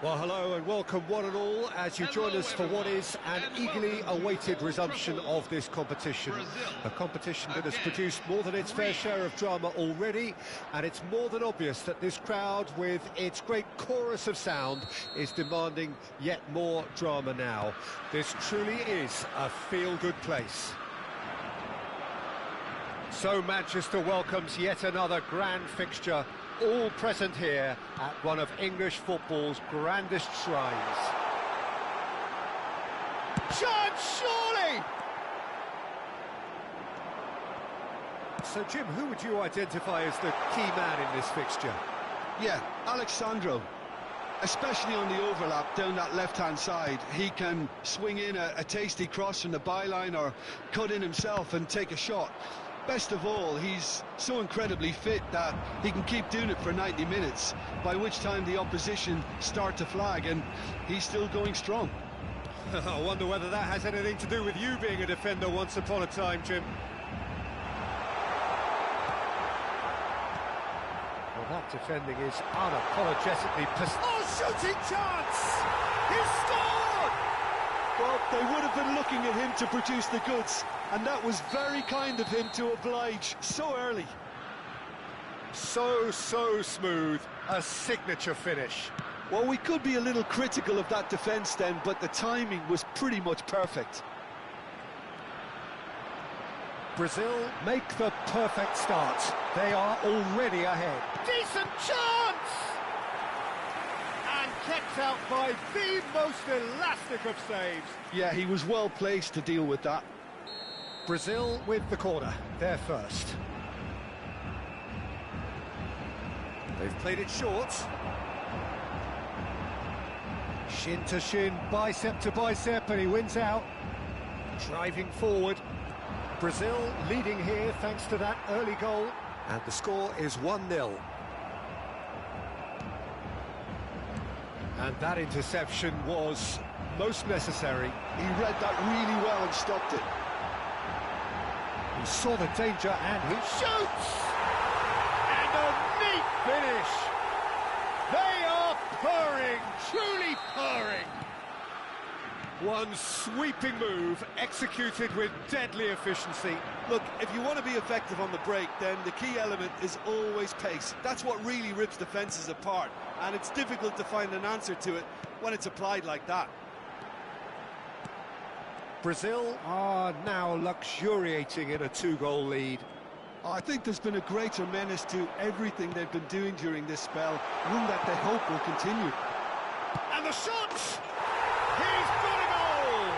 Well, hello and welcome one and all as you join us for what is an eagerly awaited resumption of this competition. A competition that has produced more than its fair share of drama already, and it's more than obvious that this crowd, with its great chorus of sound, is demanding yet more drama now. This truly is a feel-good place. So Manchester welcomes yet another grand fixture, all present here at one of English football's grandest shrines. Chance, surely! So, Jim, who would you identify as the key man in this fixture? Yeah, Alexandro. Especially on the overlap down that left-hand side. He can swing in a tasty cross from the byline or cut in himself and take a shot. Best of all, he's so incredibly fit that he can keep doing it for 90 minutes, by which time the opposition start to flag, and he's still going strong. I wonder whether that has anything to do with you being a defender once upon a time, Jim. Well, that defending is unapologetically shooting chance! He scored! Well, they would have been looking at him to produce the goods, and that was very kind of him to oblige so early. So smooth, a signature finish. Well, we could be a little critical of that defence then, but the timing was pretty much perfect. Brazil make the perfect start. They are already ahead. Decent chance! And kept out by the most elastic of saves. Yeah, he was well placed to deal with that. Brazil with the corner, they're first. They've played it short. Shin to shin, bicep to bicep, and he wins out. Driving forward. Brazil leading here thanks to that early goal. And the score is 1-0. And that interception was most necessary. He read that really well and stopped it. He saw the danger and he shoots! And a neat finish! They are purring, truly purring! One sweeping move executed with deadly efficiency. Look, if you want to be effective on the break, then the key element is always pace. That's what really rips defences apart, and it's difficult to find an answer to it when it's applied like that. Brazil are now luxuriating in a 2-goal lead. I think there's been a greater menace to everything they've been doing during this spell, one that they hope will continue. And the shot! He's got a goal!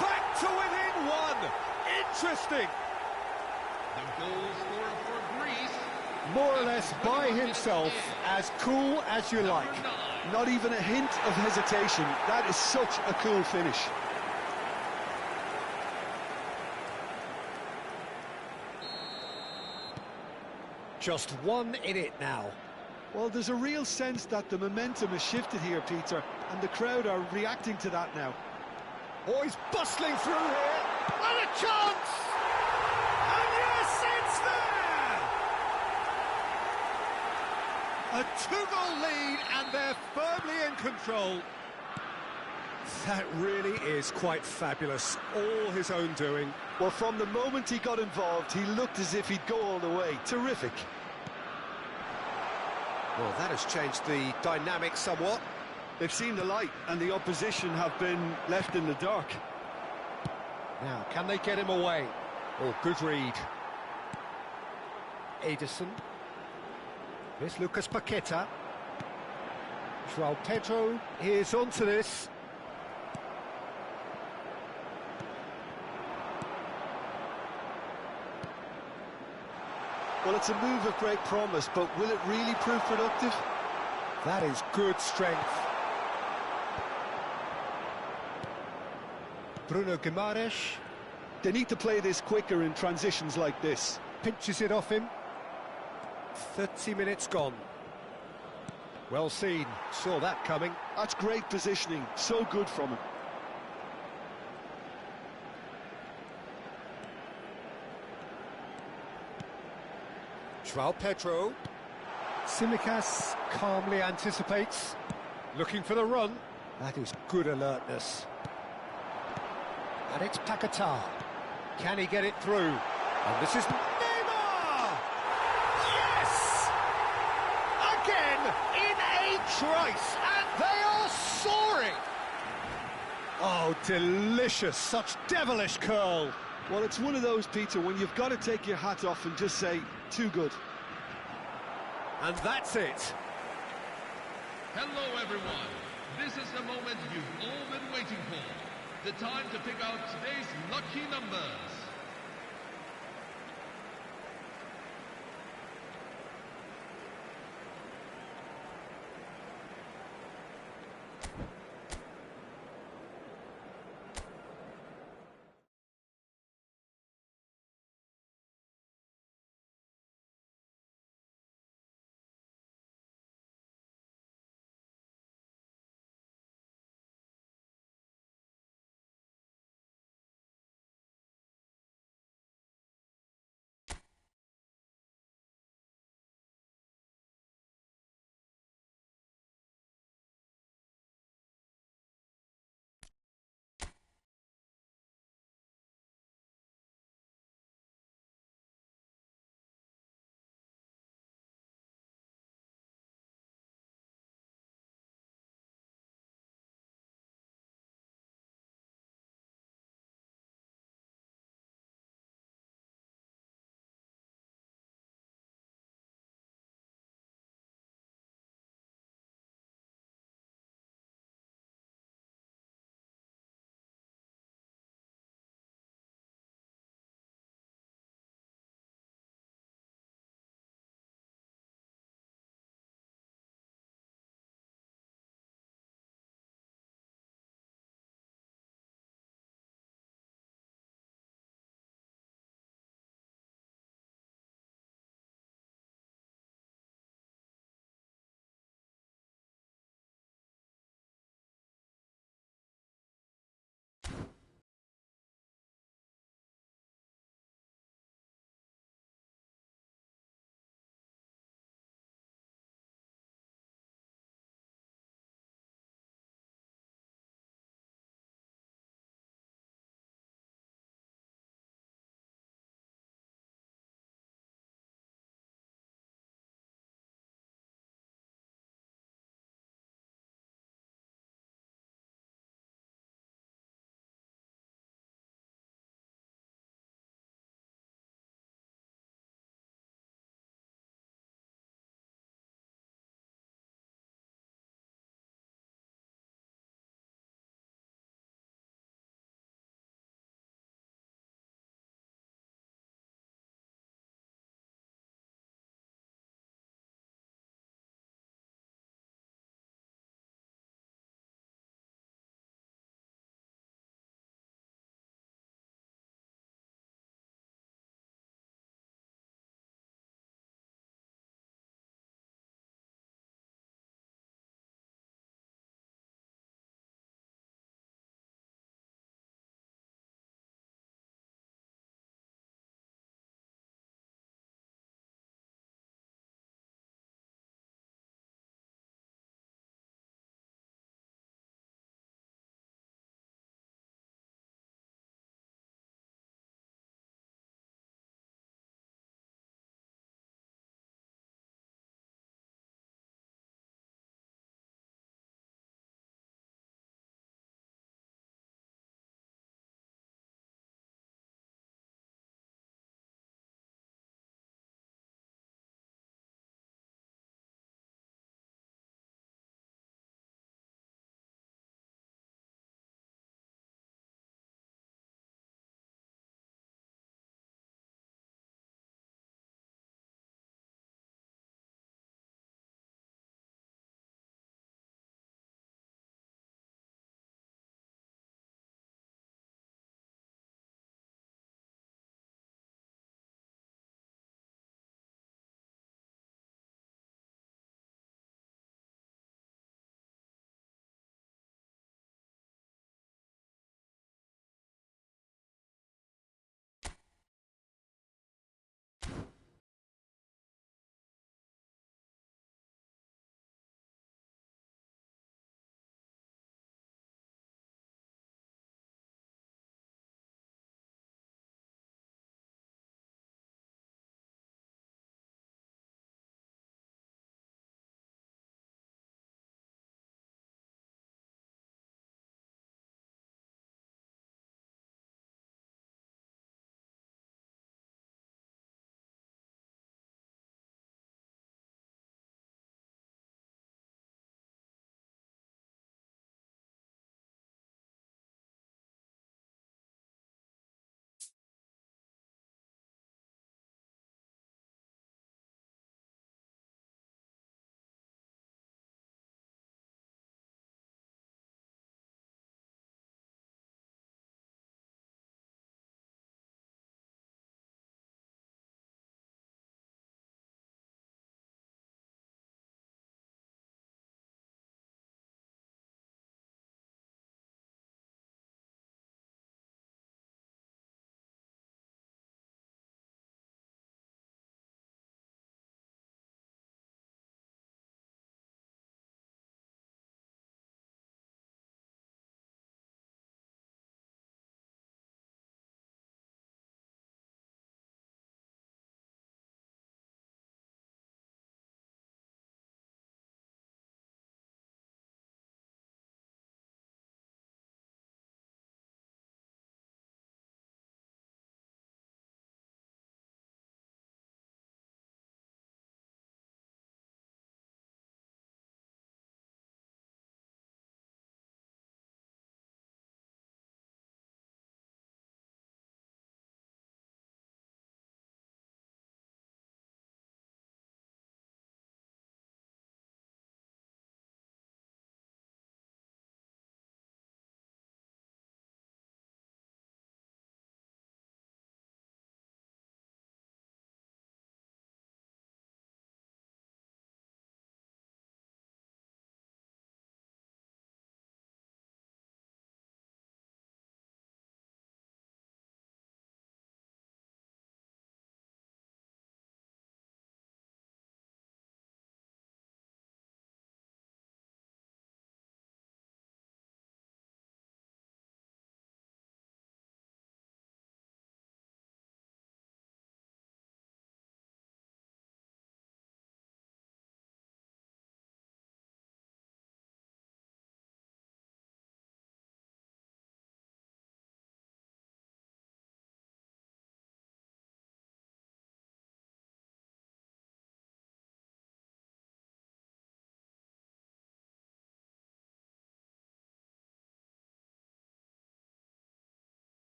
Back to within one! Interesting! The goal scorer for Greece. More or less by himself, as cool as you like. Not even a hint of hesitation. That is such a cool finish. Just one in it now. Well, there's a real sense that the momentum has shifted here, Peter, and the crowd are reacting to that now. Oh, he's bustling through here. What a chance! And yes, it's there! A 2-goal lead, and they're firmly in control. That really is quite fabulous. All his own doing. Well, from the moment he got involved, he looked as if he'd go all the way. Terrific. Well, that has changed the dynamic somewhat. They've seen the light, and the opposition have been left in the dark. Now, can they get him away? Oh, good read. Ederson. Here's Lucas Paqueta. João Pedro is onto this. Well, it's a move of great promise, but will it really prove productive? That is good strength. Bruno Guimaraes. They need to play this quicker in transitions like this. Pinches it off him. 30 minutes gone. Well seen, saw that coming. That's great positioning, so good from him. João Pedro. Tsimikas calmly anticipates. Looking for the run. That is good alertness. And it's Paquetá. Can he get it through? And this is Neymar! Yes! Again in a trice, and they are soaring! Oh, delicious, such devilish curl. Well, it's one of those, Peter, when you've got to take your hat off and just say, too good. And that's it. Hello, everyone. This is the moment you've all been waiting for. The time to pick out today's lucky numbers.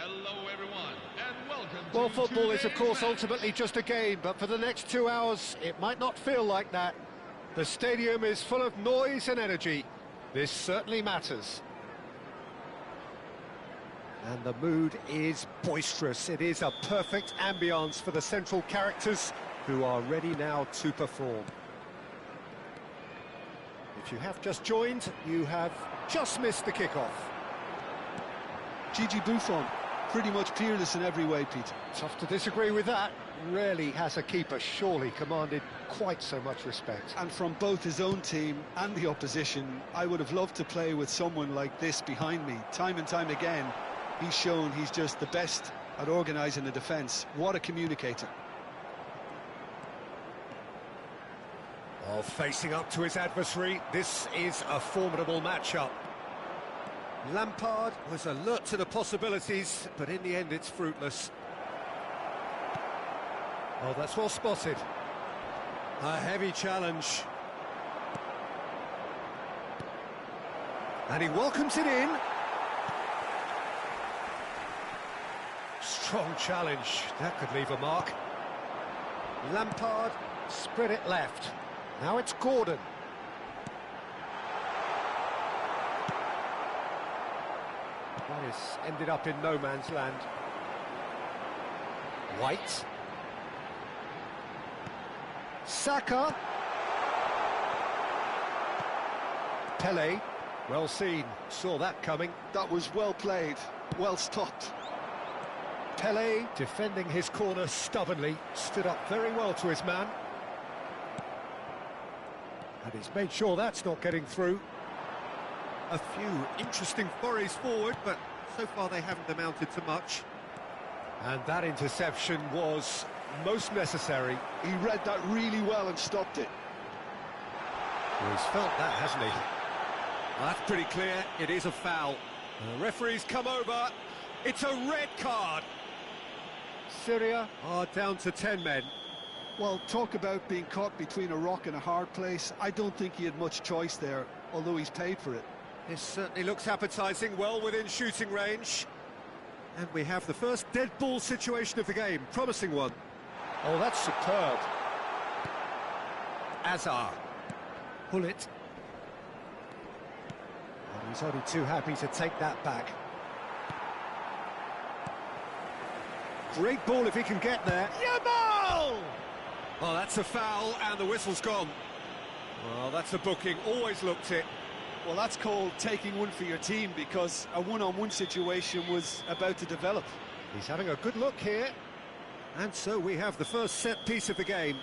Hello everyone, and welcome Well, to football is, of today's course, match. ultimately just a game, but for the next 2 hours, it might not feel like that. The stadium is full of noise and energy. This certainly matters. And the mood is boisterous. It is a perfect ambience for the central characters who are ready now to perform. If you have just joined, you have just missed the kickoff. Gigi Buffon, pretty much peerless in every way, Peter. Tough to disagree with that. Rarely has a keeper surely commanded quite so much respect. And from both his own team and the opposition, I would have loved to play with someone like this behind me. Time and time again, he's shown he's just the best at organising a defence. What a communicator. Oh, facing up to his adversary, this is a formidable matchup. Lampard was alert to the possibilities, but in the end it's fruitless. Oh, that's well spotted. A heavy challenge. And he welcomes it in. Strong challenge, that could leave a mark. Lampard spread it left. Now it's Gordon. That has ended up in no man's land. White. Saka. Pele. Well seen. Saw that coming. That was well played, well stopped. Pele defending his corner stubbornly. Stood up very well to his man. And he's made sure that's not getting through. A few interesting forays forward, but so far they haven't amounted to much. And that interception was most necessary. He read that really well and stopped it. He's felt that, hasn't he? Well, that's pretty clear. It is a foul. The referee's come over. It's a red card. Syria are down to 10 men. Well, talk about being caught between a rock and a hard place. I don't think he had much choice there, although he's paid for it. This certainly looks appetising, well within shooting range. And we have the first dead ball situation of the game, promising one. Oh, that's superb. Azar. Pull it. And he's only too happy to take that back. Great ball if he can get there. Yamal! Well, that's a foul, and the whistle's gone. Well, that's a booking. Always looked it. Well, that's called taking one for your team, because a one-on-one situation was about to develop. He's having a good look here. And so we have the first set piece of the game.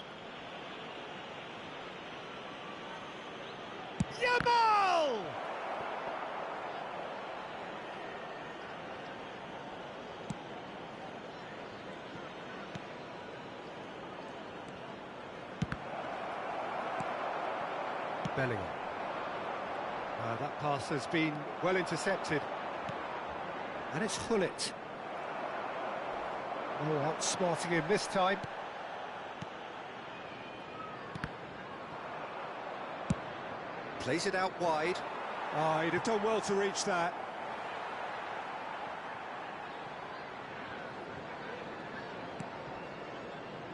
Yamal! Bellingham. That pass has been well intercepted. And it's Hullet. Oh, outsmarting him this time. Plays it out wide. Oh, he'd have done well to reach that.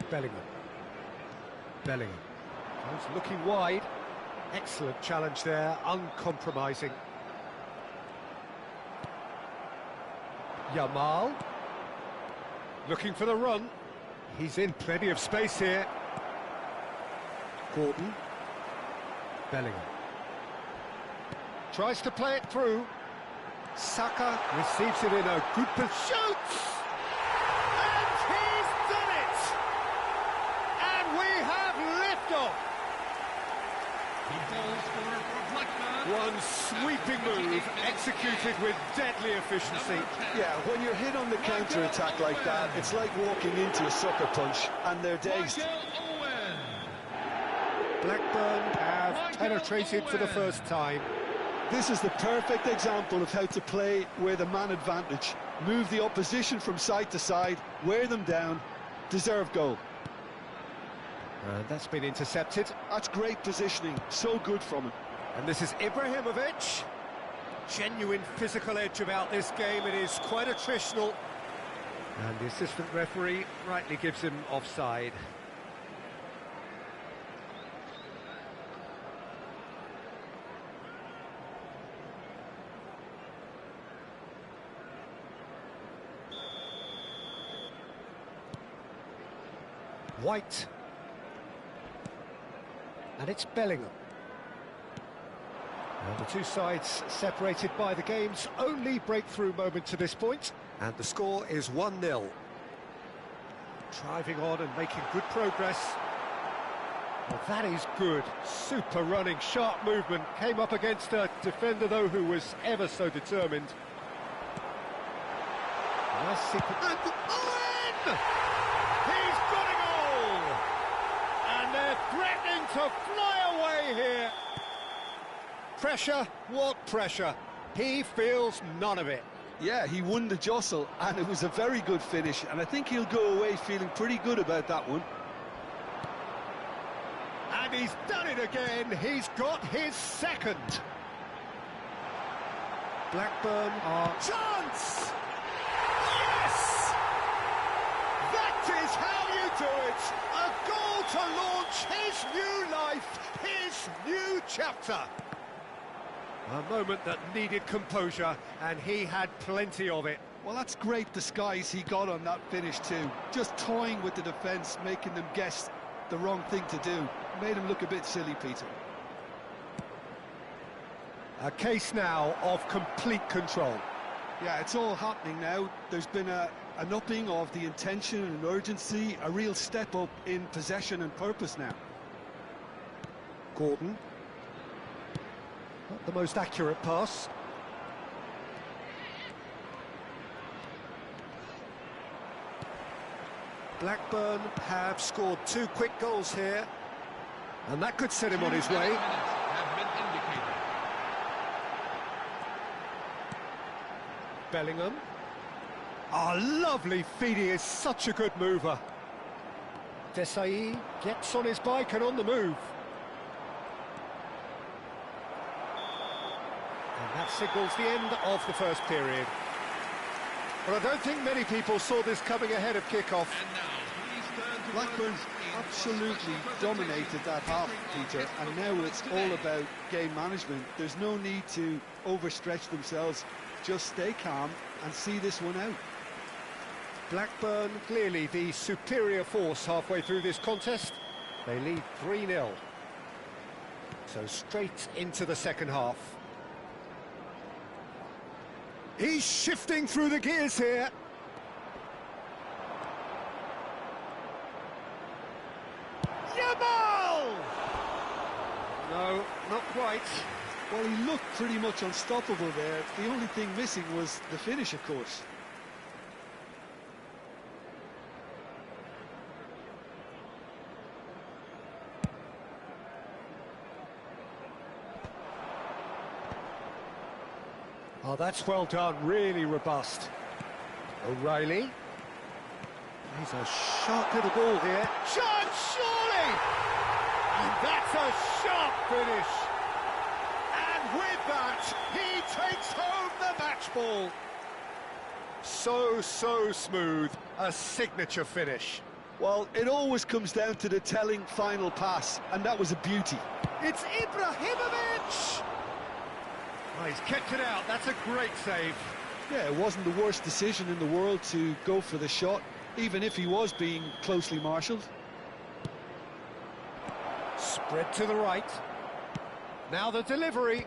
Bellingham. Bellingham. He's looking wide. Excellent challenge there, uncompromising. Yamal. Looking for the run. He's in plenty of space here. Gordon. Bellingham. Tries to play it through. Saka receives it in a good position. Shoots! And he's done it! And we have liftoff! He falls for reflection. One sweeping move executed with deadly efficiency. Yeah, when you're hit on the counter-attack like that, it's like walking into a sucker punch, and they're dazed. Blackburn have penetrated for the first time. This is the perfect example of how to play with a man advantage. Move the opposition from side to side, wear them down, deserve goal. And that's been intercepted. That's great positioning, so good from him. And this is Ibrahimovic. Genuine physical edge about this game. It is quite attritional, And the assistant referee rightly gives him offside. White. And it's Bellingham. And the two sides separated by the game's only breakthrough moment to this point. And the score is 1-0. Driving on and making good progress. Well, that is good. Super running, sharp movement. Came up against a defender, though, who was ever so determined. Nice sequence. And Owen! He's got a goal! And they're threatening to fly away here. Pressure? What pressure? He feels none of it. Yeah, he won the jostle, and it was a very good finish, and I think he'll go away feeling pretty good about that one. And he's done it again. He's got his second. Blackburn are... Chance! Yes! That is how you do it. A goal to launch his new life, his new chapter. A moment that needed composure, and he had plenty of it. Well, that's great disguise he got on that finish too. Just toying with the defence, making them guess the wrong thing to do. Made him look a bit silly, Peter. A case now of complete control. Yeah, it's all happening now. There's been an upping of the intention and urgency, a real step up in possession and purpose now. Gordon. Not the most accurate pass. Blackburn have scored 2 quick goals here, and that could set him on his way. Have been indicated. Bellingham. Ah, lovely feed, he is such a good mover. Desai gets on his bike and on the move. And that signals the end of the first period. But I don't think many people saw this coming ahead of kickoff. And now, please turn to Blackburn absolutely dominated that half, Peter, and now it's all about game management. There's no need to overstretch themselves. Just stay calm and see this one out. Blackburn clearly the superior force halfway through this contest. They lead 3-0. So straight into the second half. He's shifting through the gears here. Yamal! No, not quite. Well, he looked pretty much unstoppable there. The only thing missing was the finish, of course. Oh, that's well done, really robust. O'Reilly. He's a sharp little ball here. Chance, surely! And that's a sharp finish. And with that, he takes home the match ball. So smooth. A signature finish. Well, it always comes down to the telling final pass, and that was a beauty. It's Ibrahimovic! Oh, he's kept it out, that's a great save. Yeah, it wasn't the worst decision in the world to go for the shot, even if he was being closely marshalled. Spread to the right. Now the delivery.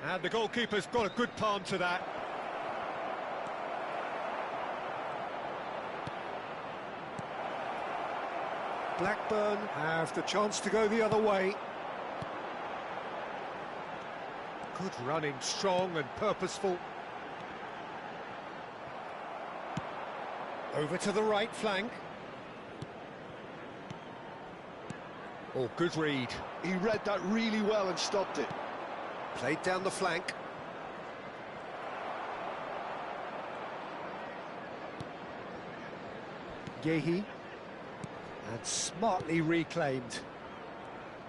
And the goalkeeper's got a good palm to that. Blackburn have the chance to go the other way. Good running, strong and purposeful. Over to the right flank. Oh, good read. He read that really well and stopped it. Played down the flank. Yehi. And smartly reclaimed.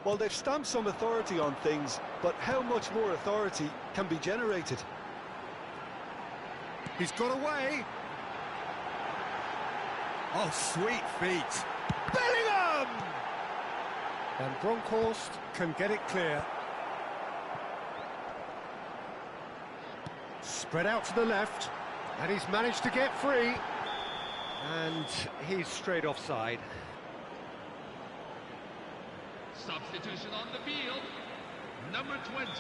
Well, they've stamped some authority on things, but how much more authority can be generated? He's got away. Oh, sweet feet. Bellingham! And Bronkhorst can get it clear. Spread out to the left, and he's managed to get free. And he's straight offside. Substitution on the field. Number 20.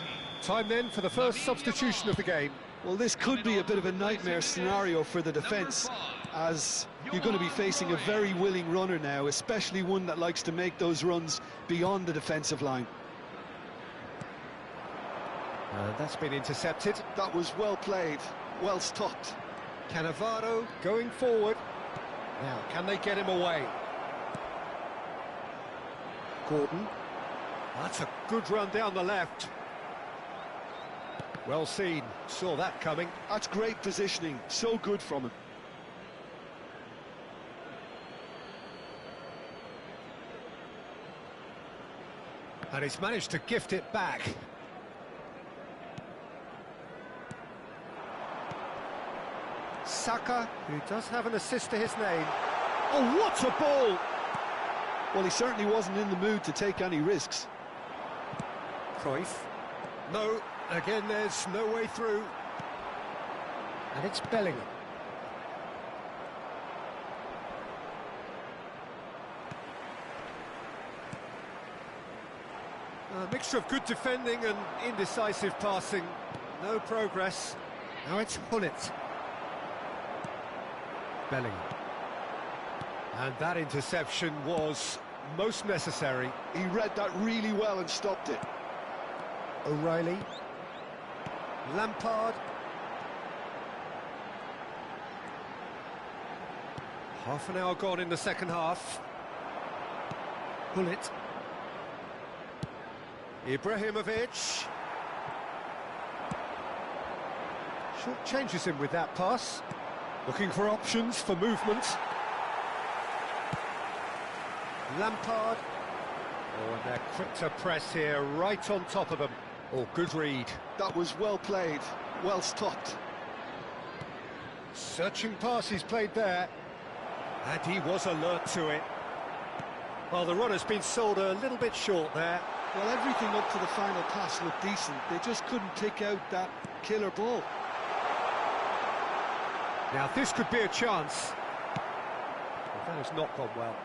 Time then for the first substitution of the game. Well, this could be a bit of a nightmare scenario for the defence, as you're going to be facing a very willing runner now, especially one that likes to make those runs beyond the defensive line. That's been intercepted. That was well played, well stopped. Cannavaro going forward. Now, can they get him away? Gordon. That's a good run down the left. Well seen, saw that coming. That's great positioning, so good from him. And he's managed to gift it back. Saka, who does have an assist to his name. Oh, what a ball! Well, he certainly wasn't in the mood to take any risks. Cruyff. No, again there's no way through. And it's Bellingham. A mixture of good defending and indecisive passing. No progress. Now it's Hullet. Bellingham. And that interception was most necessary. He read that really well and stopped it. O'Reilly. Lampard. Half an hour gone in the second half. Hullet. Ibrahimovic. Short changes him with that pass. Looking for options for movement. Lampard. Oh, and they're quick to press here, right on top of them. Oh, good read. That was well played, well stopped. Searching pass he's played there. And he was alert to it. Well, the runner's been sold a little bit short there. Well, everything up to the final pass looked decent. They just couldn't pick out that killer ball. Now, this could be a chance. But that has not gone well.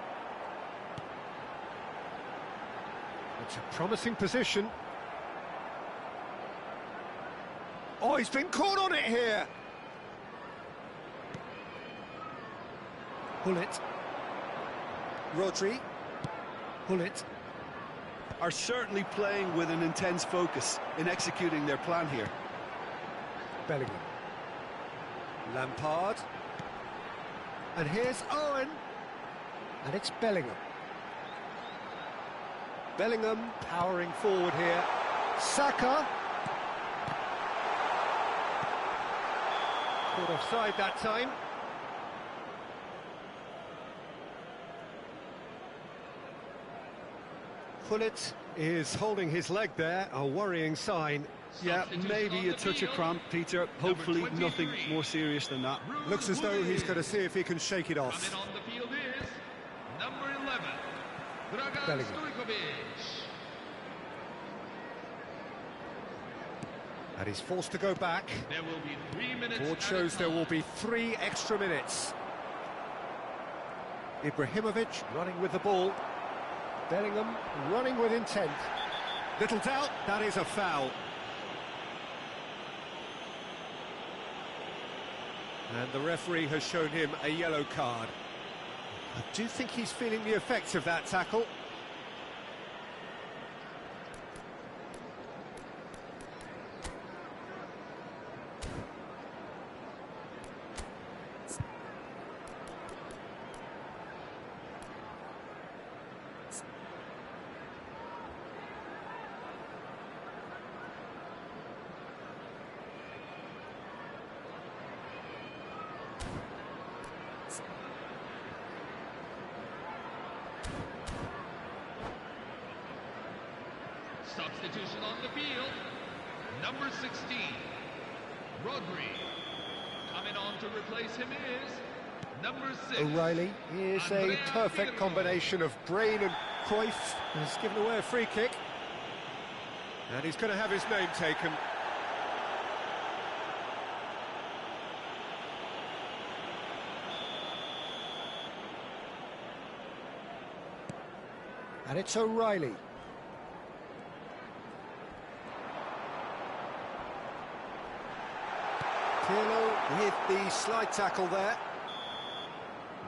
It's a promising position. Oh, he's been caught on it here. Hullet. Rodri. Hullet. Are certainly playing with an intense focus in executing their plan here. Bellingham. Lampard. And here's Owen. And it's Bellingham. Bellingham powering forward here. Saka. Caught offside that time. Hullet is holding his leg there, a worrying sign. Yeah, maybe a touch of cramp, Peter. Hopefully nothing more serious than that. Looks as though he's going to see if he can shake it off. Coming on the field is number 11, Bellingham. And he's forced to go back. There will be 3 minutes. Board shows there will be 3 extra minutes. Ibrahimovic running with the ball. Bellingham running with intent. Little doubt, that is a foul. And the referee has shown him a yellow card. I do think he's feeling the effects of that tackle. Substitution on the field. Number 16, Rodri. Coming on to replace him is Number 6. O'Reilly is a perfect combination of brain and Cruyff. He's given away a free kick. And he's going to have his name taken. And it's O'Reilly. Pirlo with the slide tackle there.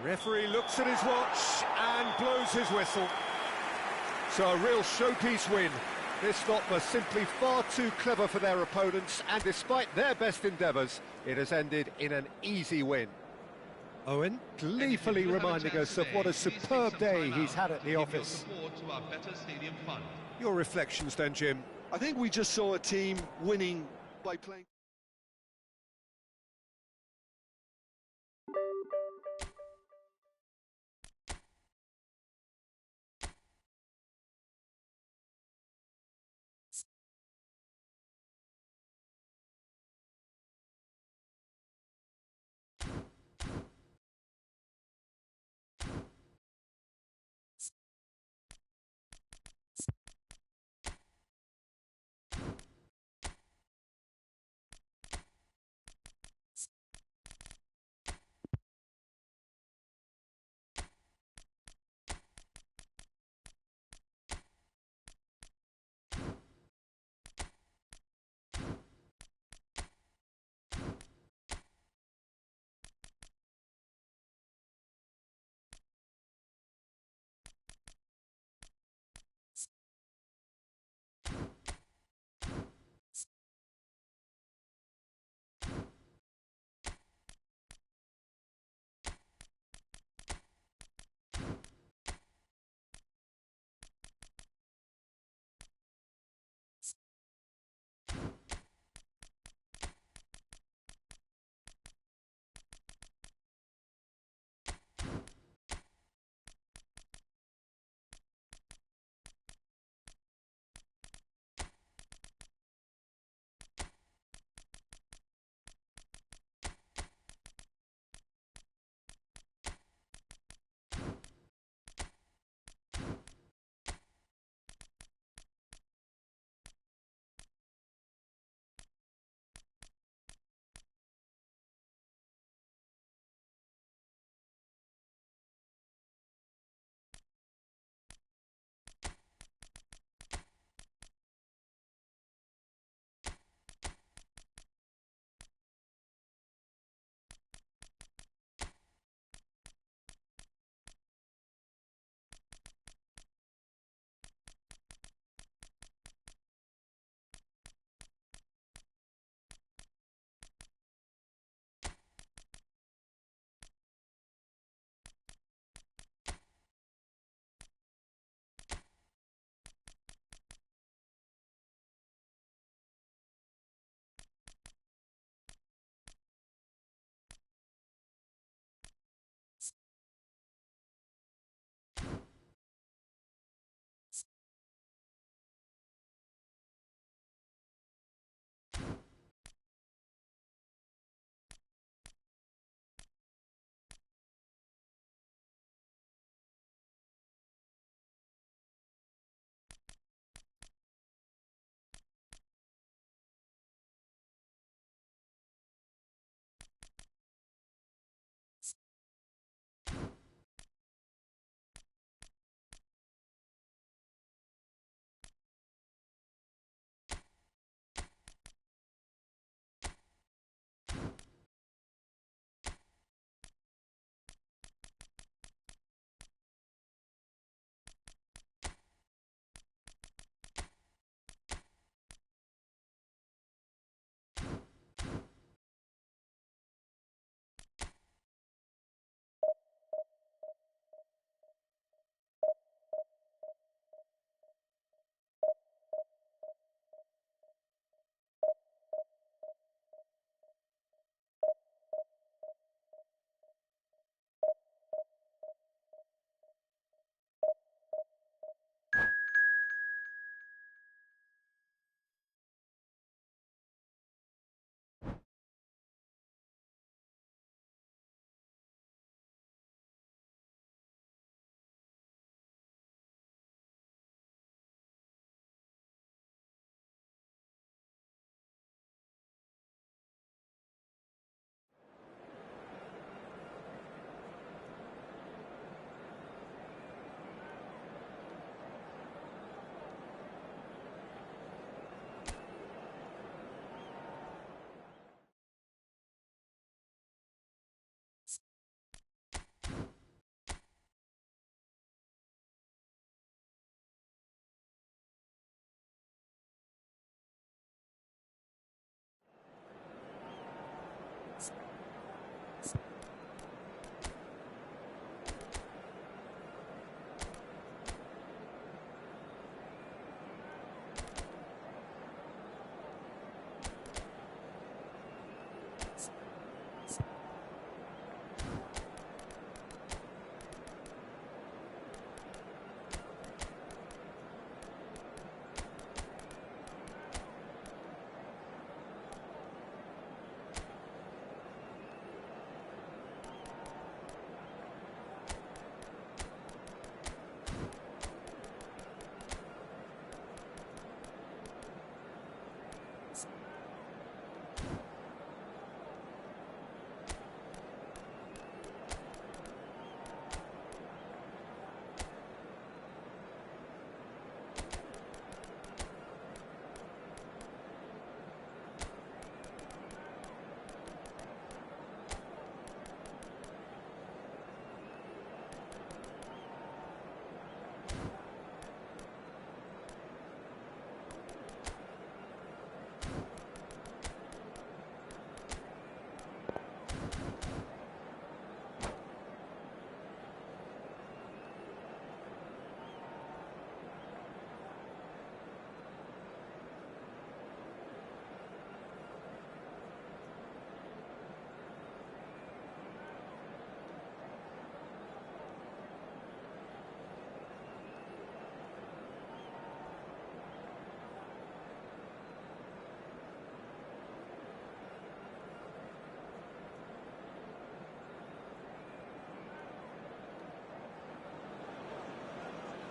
Referee looks at his watch and blows his whistle. So a real showpiece win. This lot were simply far too clever for their opponents, and despite their best endeavours, it has ended in an easy win. Owen gleefully reminding us of what a superb day he's had at the office. Your reflections then, Jim? I think we just saw a team winning by playing.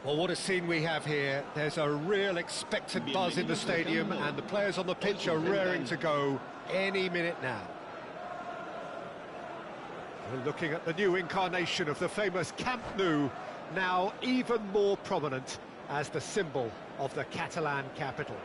Well, what a scene we have here. There's a real expectant buzz in the stadium, and the players on the pitch are raring to go any minute now. We're looking at the new incarnation of the famous Camp Nou, now even more prominent as the symbol of the Catalan capital.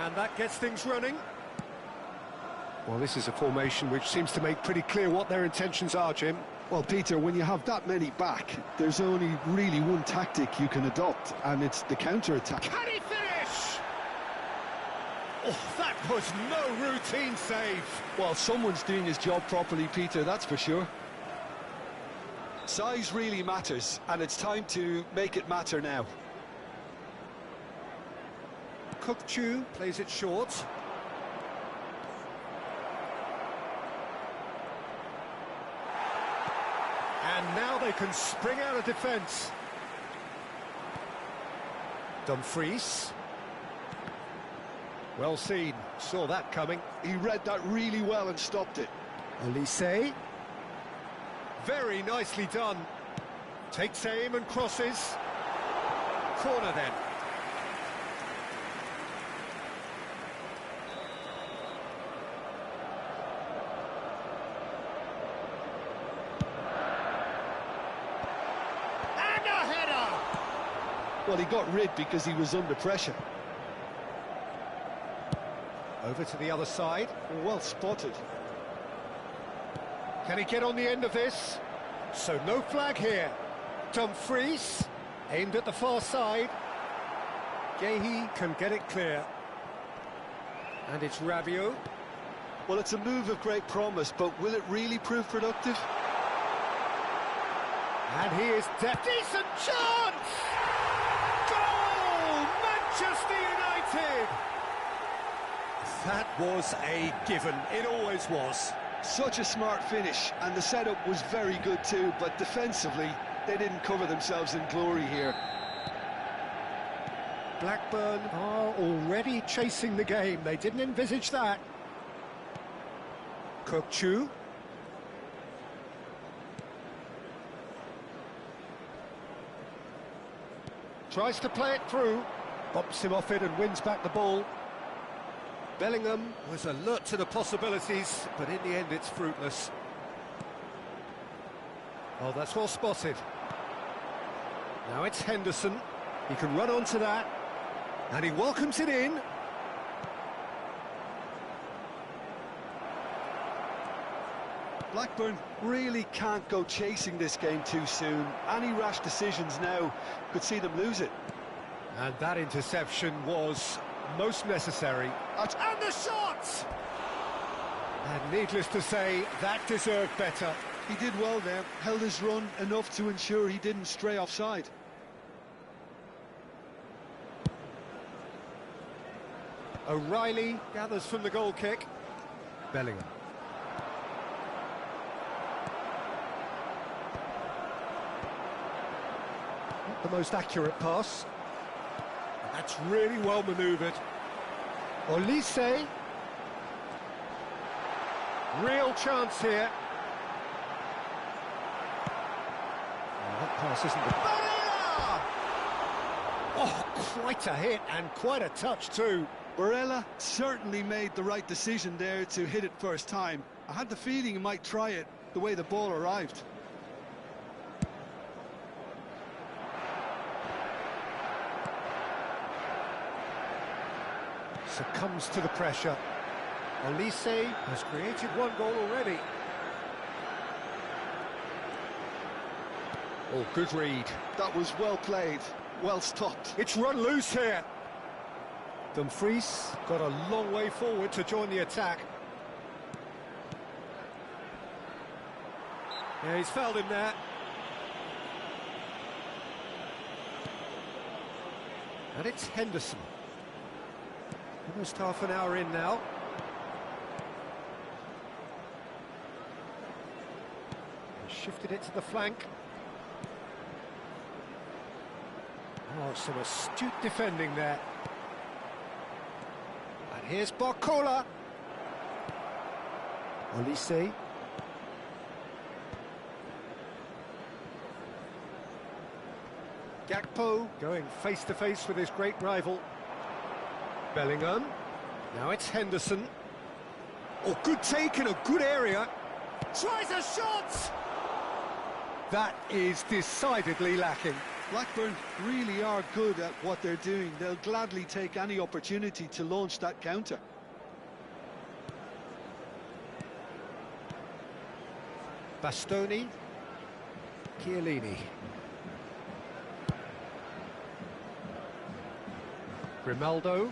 And that gets things running. Well, this is a formation which seems to make pretty clear what their intentions are, Jim. Well, Peter, when you have that many back, there's only really one tactic you can adopt, and it's the counter-attack. Can he finish? Oh, that was no routine save. Well, someone's doing his job properly, Peter, that's for sure. Size really matters, and it's time to make it matter now. Chu plays it short. And now they can spring out of defence. Dumfries. Well seen, saw that coming. He read that really well and stopped it. Olise. Very nicely done. Takes aim and crosses. Corner then. Well, he got rid because he was under pressure. Over to the other side. Well spotted. Can he get on the end of this? So no flag here. Dumfries, aimed at the far side. Gehi can get it clear. And it's Rabiot. Well, it's a move of great promise, but will it really prove productive? And he is decent chance! Goal! Manchester United! That was a given, it always was. Such a smart finish, and the setup was very good too, but defensively, they didn't cover themselves in glory here. Blackburn are already chasing the game, they didn't envisage that. Chu. Tries to play it through, bumps him off it and wins back the ball. Bellingham was alert to the possibilities, but in the end it's fruitless. Oh, that's well spotted. Now it's Henderson. He can run onto that, and he welcomes it in. Blackburn really can't go chasing this game too soon. Any rash decisions now could see them lose it. And that interception was most necessary. And the shot! And needless to say, that deserved better. He did well there, held his run enough to ensure he didn't stray offside. O'Reilly gathers from the goal kick. Bellingham. Not the most accurate pass. That's really well manoeuvred. Olise. Real chance here. Oh, that pass isn't the... Oh, quite a hit and quite a touch too. Barella certainly made the right decision there to hit it first time. I had the feeling he might try it the way the ball arrived. Succumbs to the pressure. Olise has created one goal already. Oh, good read. That was well played, well stopped. It's run loose here. Dumfries got a long way forward to join the attack. Yeah, he's fouled him there. And it's Henderson. Almost half an hour in now. Shifted it to the flank. Oh, some astute defending there. And here's Barcola. Olise. Gakpo going face-to-face with his great rival. Bellingham. Now it's Henderson. Oh, good take in a good area. Tries a shot! That is decidedly lacking. Blackburn really are good at what they're doing. They'll gladly take any opportunity to launch that counter. Bastoni. Chiellini. Grimaldo.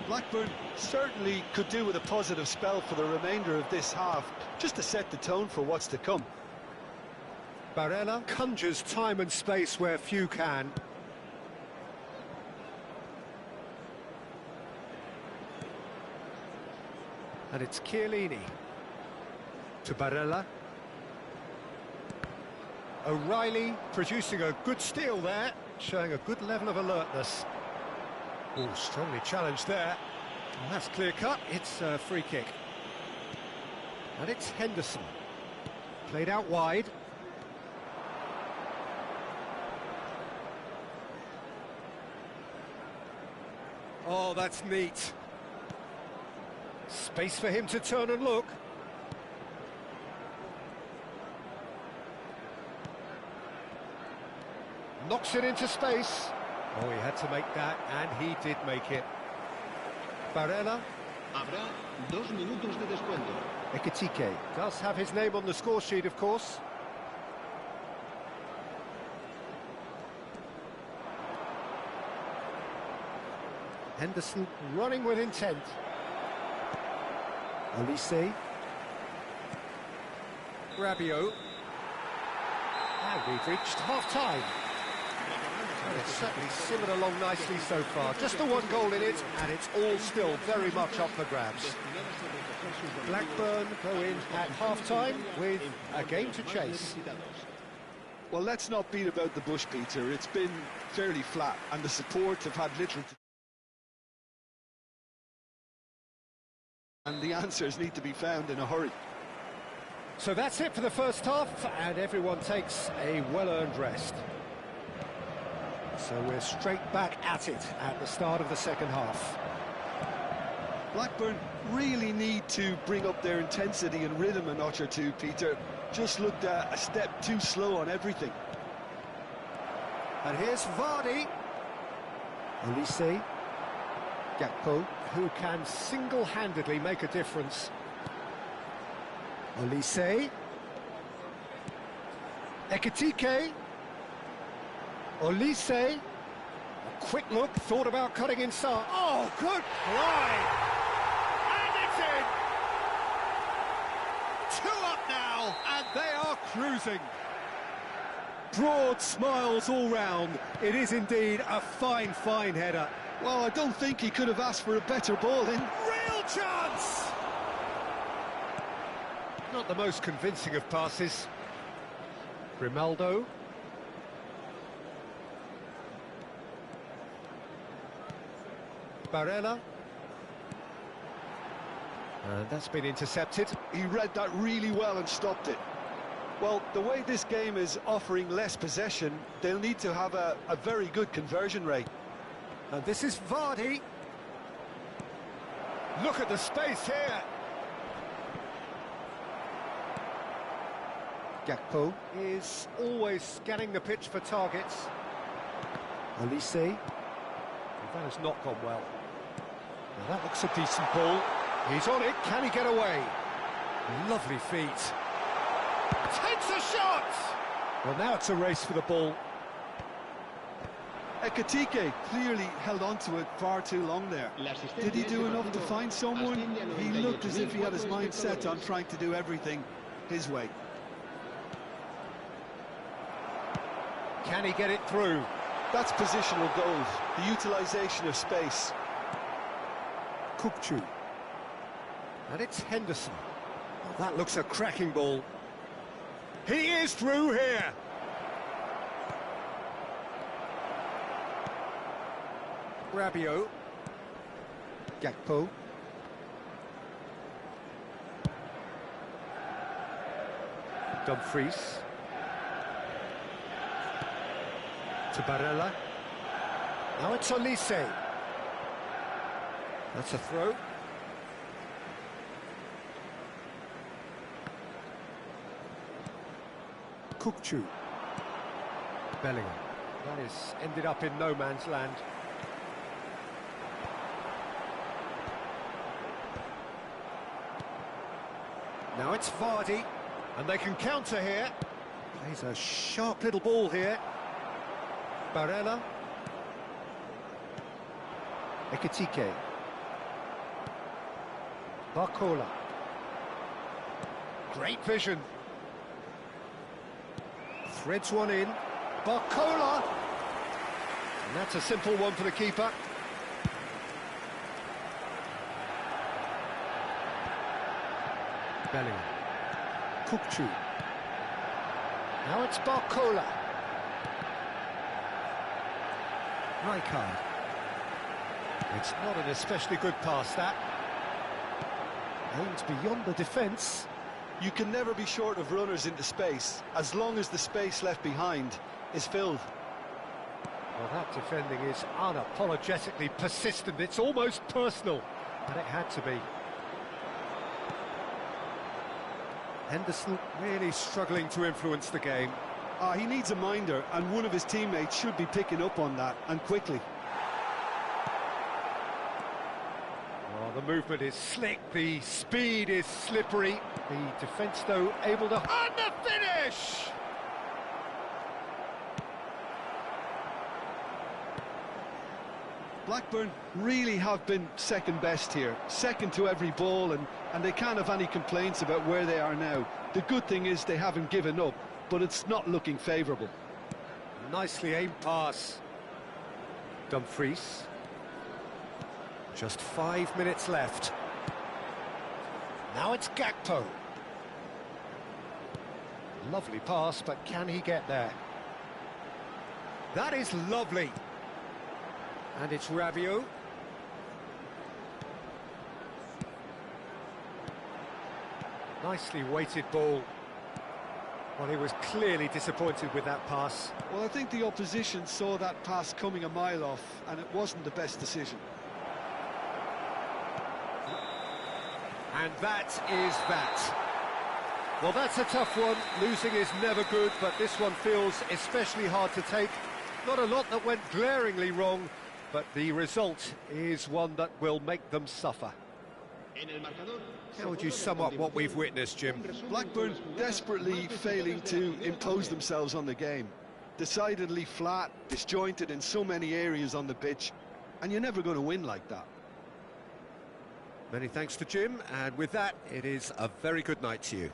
Blackburn certainly could do with a positive spell for the remainder of this half, just to set the tone for what's to come. Barella conjures time and space where few can. And it's Chiellini. To Barella. O'Reilly producing a good steal there, showing a good level of alertness. Oh, strongly challenged there. Well, that's clear cut. It's a free kick. And it's Henderson. Played out wide. Oh, that's neat. Space for him to turn and look. Knocks it into space. Oh, he had to make that, and he did make it. Barella. Habrá 2 minutos de descuento. Ekitike does have his name on the score sheet, of course. Henderson running with intent. Olise. Rabiot. And we've reached half-time. And it's certainly simmered along nicely so far. Just the one goal in it, and it's all still very much up for grabs. Blackburn go in at half-time with a game to chase. Well, let's not beat about the bush, Peter. It's been fairly flat, and the support have had little to... And the answers need to be found in a hurry. So that's it for the first half, and everyone takes a well-earned rest. So we're straight back at it at the start of the second half. Blackburn really need to bring up their intensity and rhythm a notch or two, Peter. Just looked a step too slow on everything. And here's Vardy. Olise. Gakpo, who can single-handedly make a difference. Olise. Ekitike. Olise. A quick look, thought about cutting inside. Oh, good line! And it's in! 2 up now, and they are cruising. Broad smiles all round. It is indeed a fine, fine header. Well, I don't think he could have asked for a better ball in. Real chance! Not the most convincing of passes. Grimaldo. Barella. And that's been intercepted. He read that really well and stopped it. Well, the way this game is offering less possession, they'll need to have a very good conversion rate. And this is Vardy. Look at the space here. Gakpo is always scanning the pitch for targets. Olise. That has not gone well. Now that looks a decent ball. He's on it. Can he get away? Lovely feet. Takes a shot! Well, now it's a race for the ball. Ekitike clearly held on to it far too long there. Did he do enough to find someone? He looked as if he had his mind set on trying to do everything his way. Can he get it through? That's positional goals, the utilisation of space. Kukcu. And it's Henderson. Well, that looks a cracking ball. He is through here. Rabiot. Gakpo. Dumfries. To Barella. Now it's Olise. That's a throw. Kukcu. Bellingham. That is ended up in no man's land. Now it's Vardy, and they can counter here. Plays a sharp little ball here. Barella. Ekitike. Barcola. Great vision. Threads one in. Barcola! And that's a simple one for the keeper. Bellingham. Kukcu. Now it's Barcola. Rijkaard. It's not an especially good pass, that. Aims beyond the defence. You can never be short of runners into space, as long as the space left behind is filled. Well, that defending is unapologetically persistent. It's almost personal, but it had to be. Henderson really struggling to influence the game. He needs a minder, and one of his teammates should be picking up on that, and quickly. Oh, the movement is slick, the speed is slippery. The defence, though, able to... And the finish! Blackburn really have been second best here, second to every ball, and they can't have any complaints about where they are now. The good thing is they haven't given up, but it's not looking favourable. Nicely aimed pass. Dumfries. Just 5 minutes left. Now it's Gakpo. Lovely pass, but can he get there? That is lovely. And it's Rabiot. Nicely weighted ball. Well, he was clearly disappointed with that pass. Well, I think the opposition saw that pass coming a mile off, and it wasn't the best decision. And that is that. Well, that's a tough one. Losing is never good, but this one feels especially hard to take. Not a lot that went glaringly wrong, but the result is one that will make them suffer. How would you sum up what we've witnessed, Jim? Blackburn desperately failing to impose themselves on the game. Decidedly flat, disjointed in so many areas on the pitch, and you're never going to win like that. Many thanks to Jim, and with that, it is a very good night to you.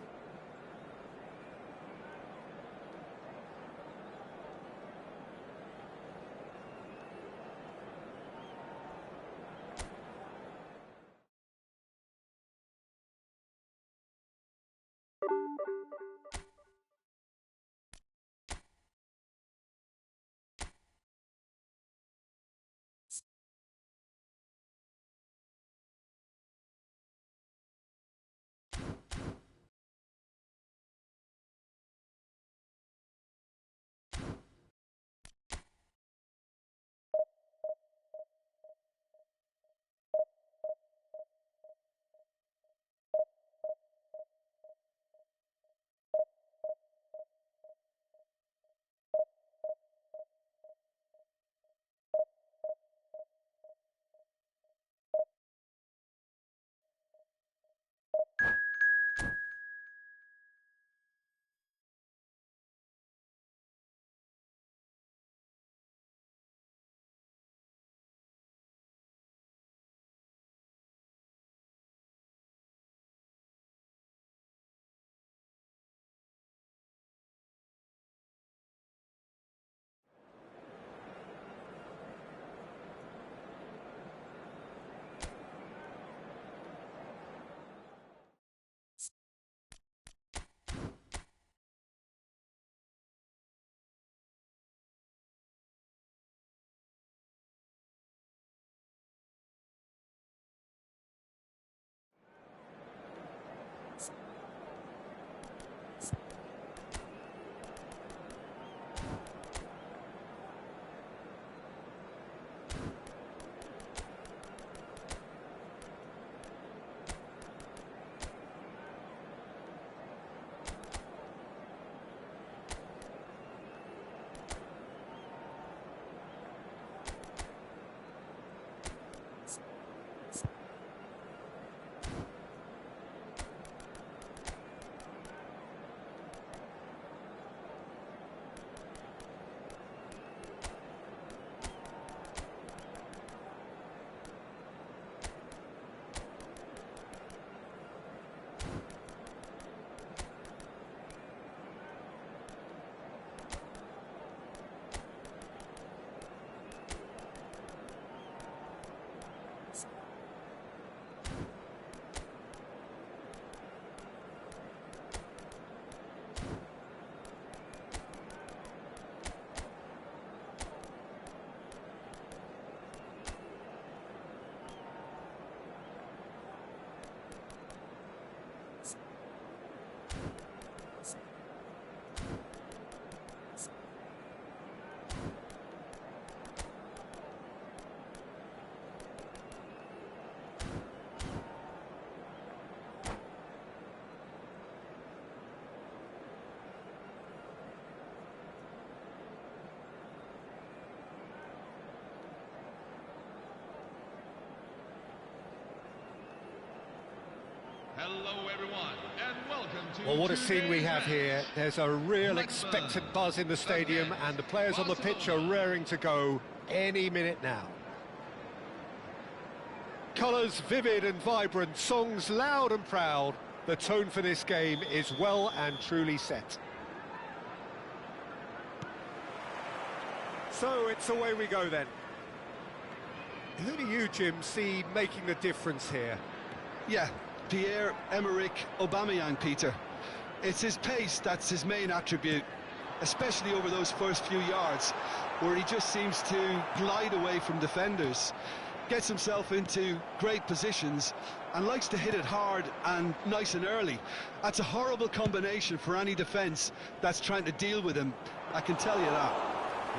Hello everyone, and welcome to Well, what a scene we today's have match. here. There's a real Let's expectant buzz in the stadium, against and the players on the pitch are Barcelona. raring to go any minute now. Colours vivid and vibrant, songs loud and proud. The tone for this game is well and truly set. So it's away we go then. Who do you, Jim, see making the difference here? Yeah, Pierre-Emerick Aubameyang, Peter. It's his pace that's his main attribute, especially over those first few yards, where he just seems to glide away from defenders, gets himself into great positions, and likes to hit it hard and nice and early. That's a horrible combination for any defence that's trying to deal with him, I can tell you that.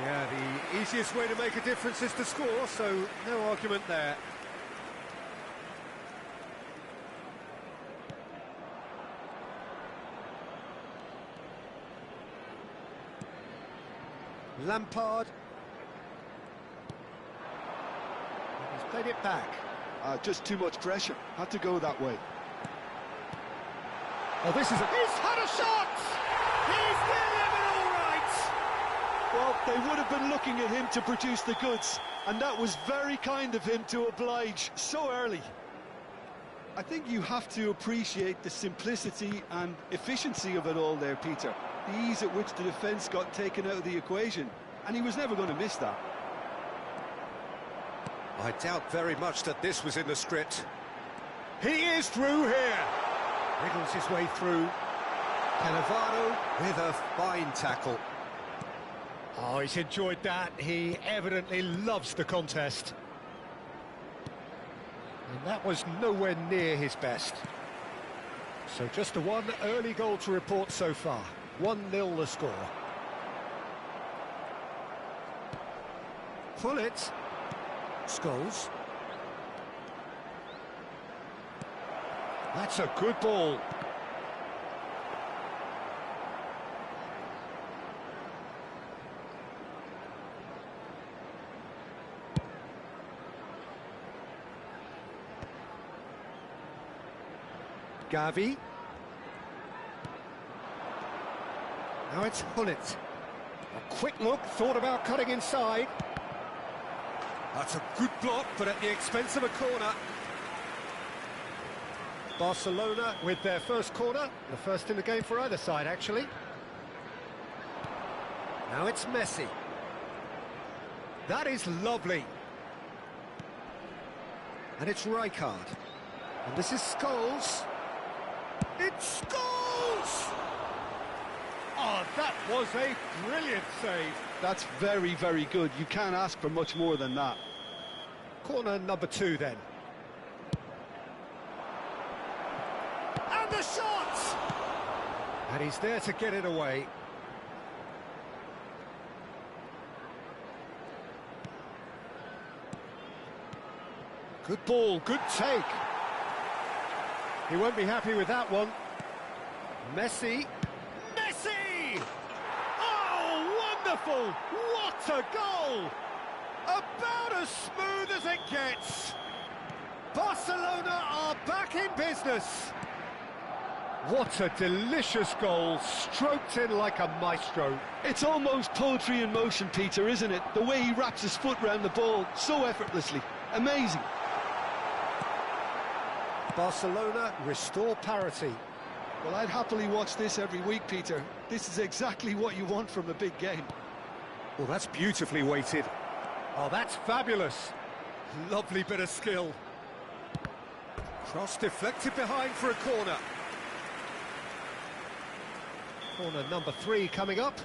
Yeah, the easiest way to make a difference is to score, so no argument there. Lampard. He's played it back. Just too much pressure, had to go that way. Oh, this is a... He's had a shot! He's delivered all right! Well, they would have been looking at him to produce the goods, and that was very kind of him to oblige so early. I think you have to appreciate the simplicity and efficiency of it all there, Peter. The ease at which the defence got taken out of the equation, and he was never going to miss that. I doubt very much that this was in the script. He is through here! Wriggles his way through. Cannavaro with a fine tackle. Oh, he's enjoyed that. He evidently loves the contest. And that was nowhere near his best. So just the one early goal to report so far. 1-0 the score. Pull it. Scholes. That's a good ball. Gavi. Now it's Hullet. A quick look, thought about cutting inside. That's a good block, but at the expense of a corner. Barcelona with their first corner, the first in the game for either side, actually. Now it's Messi. That is lovely. And it's Rijkaard. And this is Scholes. It's Scholes! Oh, that was a brilliant save. That's very, very good. You can't ask for much more than that. Corner number 2 then. And the shot! And he's there to get it away. Good ball, good take. He won't be happy with that one. Messi. Messi! Oh, wonderful! What a goal! About as smooth as it gets. Barcelona are back in business. What a delicious goal, stroked in like a maestro. It's almost poetry in motion, Peter, isn't it? The way he wraps his foot round the ball so effortlessly. Amazing. Barcelona restore parity. Well, I'd happily watch this every week, Peter. This is exactly what you want from a big game. Well, that's beautifully weighted. Oh, that's fabulous. Lovely bit of skill. Cross deflected behind for a corner. Corner number 3 coming up.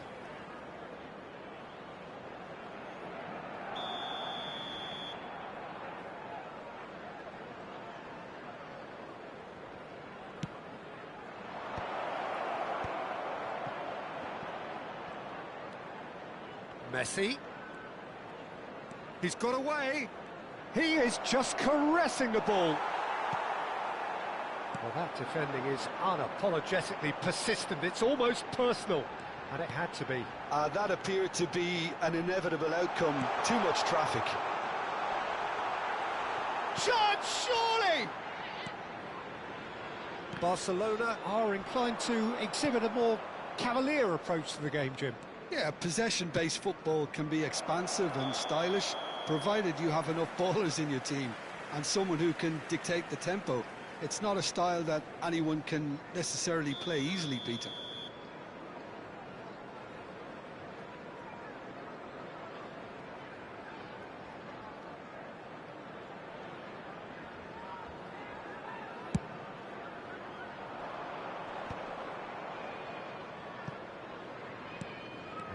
Messi. He's got away. He is just caressing the ball. Well, that defending is unapologetically persistent. It's almost personal, and it had to be. That appeared to be an inevitable outcome. Too much traffic. Shot, surely! Barcelona are inclined to exhibit a more cavalier approach to the game, Jim. Yeah, possession-based football can be expansive and stylish, provided you have enough ballers in your team and someone who can dictate the tempo. It's not a style that anyone can necessarily play easily, Peter.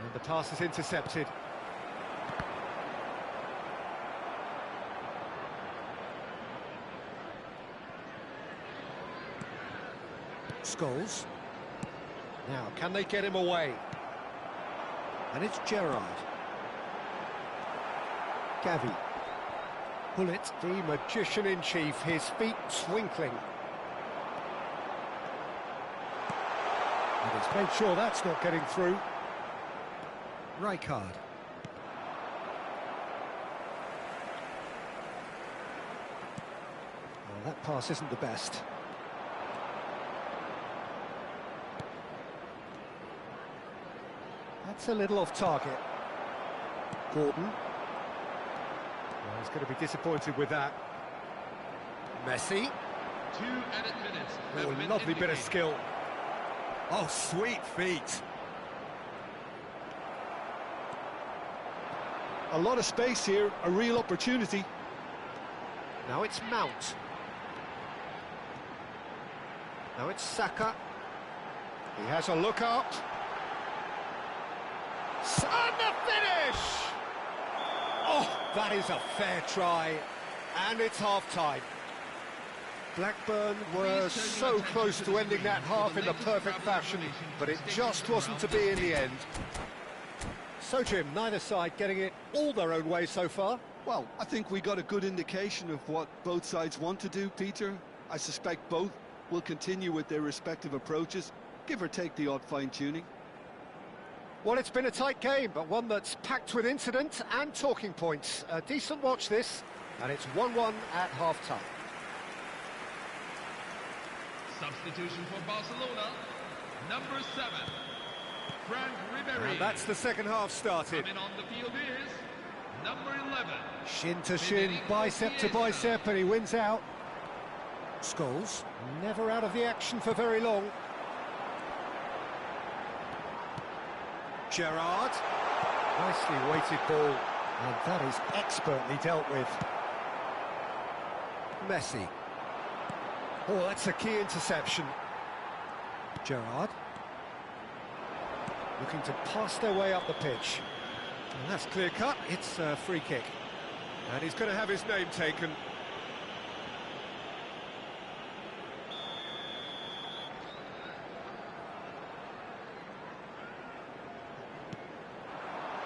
And the pass is intercepted. Scholes. Now, can they get him away? And it's Gerrard. Gavi. Bullet, the magician-in-chief, his feet twinkling. And he's made sure that's not getting through. Rijkaard. Oh, that pass isn't the best. That's a little off target. Gordon. Well, he's going to be disappointed with that. Messi. 2 added minutes. Oh, have been lovely bit of indicated. skill. Oh, sweet feet. A lot of space here, a real opportunity. Now it's Mount. Now it's Saka. He has a look up. And the finish! Oh, that is a fair try. And it's half-time. Blackburn were so close to ending that half in the perfect fashion, but it just wasn't to be in the end. So, Jim, neither side getting it all their own way so far. Well, I think we got a good indication of what both sides want to do, Peter. I suspect both will continue with their respective approaches, give or take the odd fine-tuning. Well, it's been a tight game, but one that's packed with incident and talking points. A decent watch this, and it's 1-1 at half-time. Substitution for Barcelona. Number 7. Frank Ribéry. And that's the second half started. Coming on the field is number 11. Shin to shin, bicep to bicep, and he wins out. Scholes, never out of the action for very long. Gerrard. Nicely weighted ball, and that is expertly dealt with. Messi. Oh, that's a key interception. Gerrard. Looking to pass their way up the pitch. And that's clear cut, it's a free kick. And he's going to have his name taken.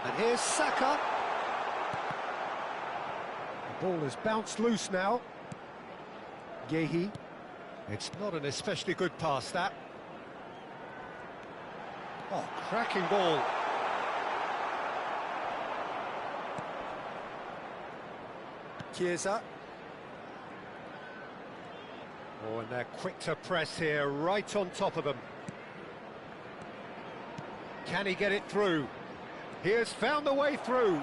And here's Saka. The ball has bounced loose now. Yehi. It's not an especially good pass, that. Oh, cracking ball. Chiesa. Oh, and they're quick to press here, right on top of them. Can he get it through? He has found the way through.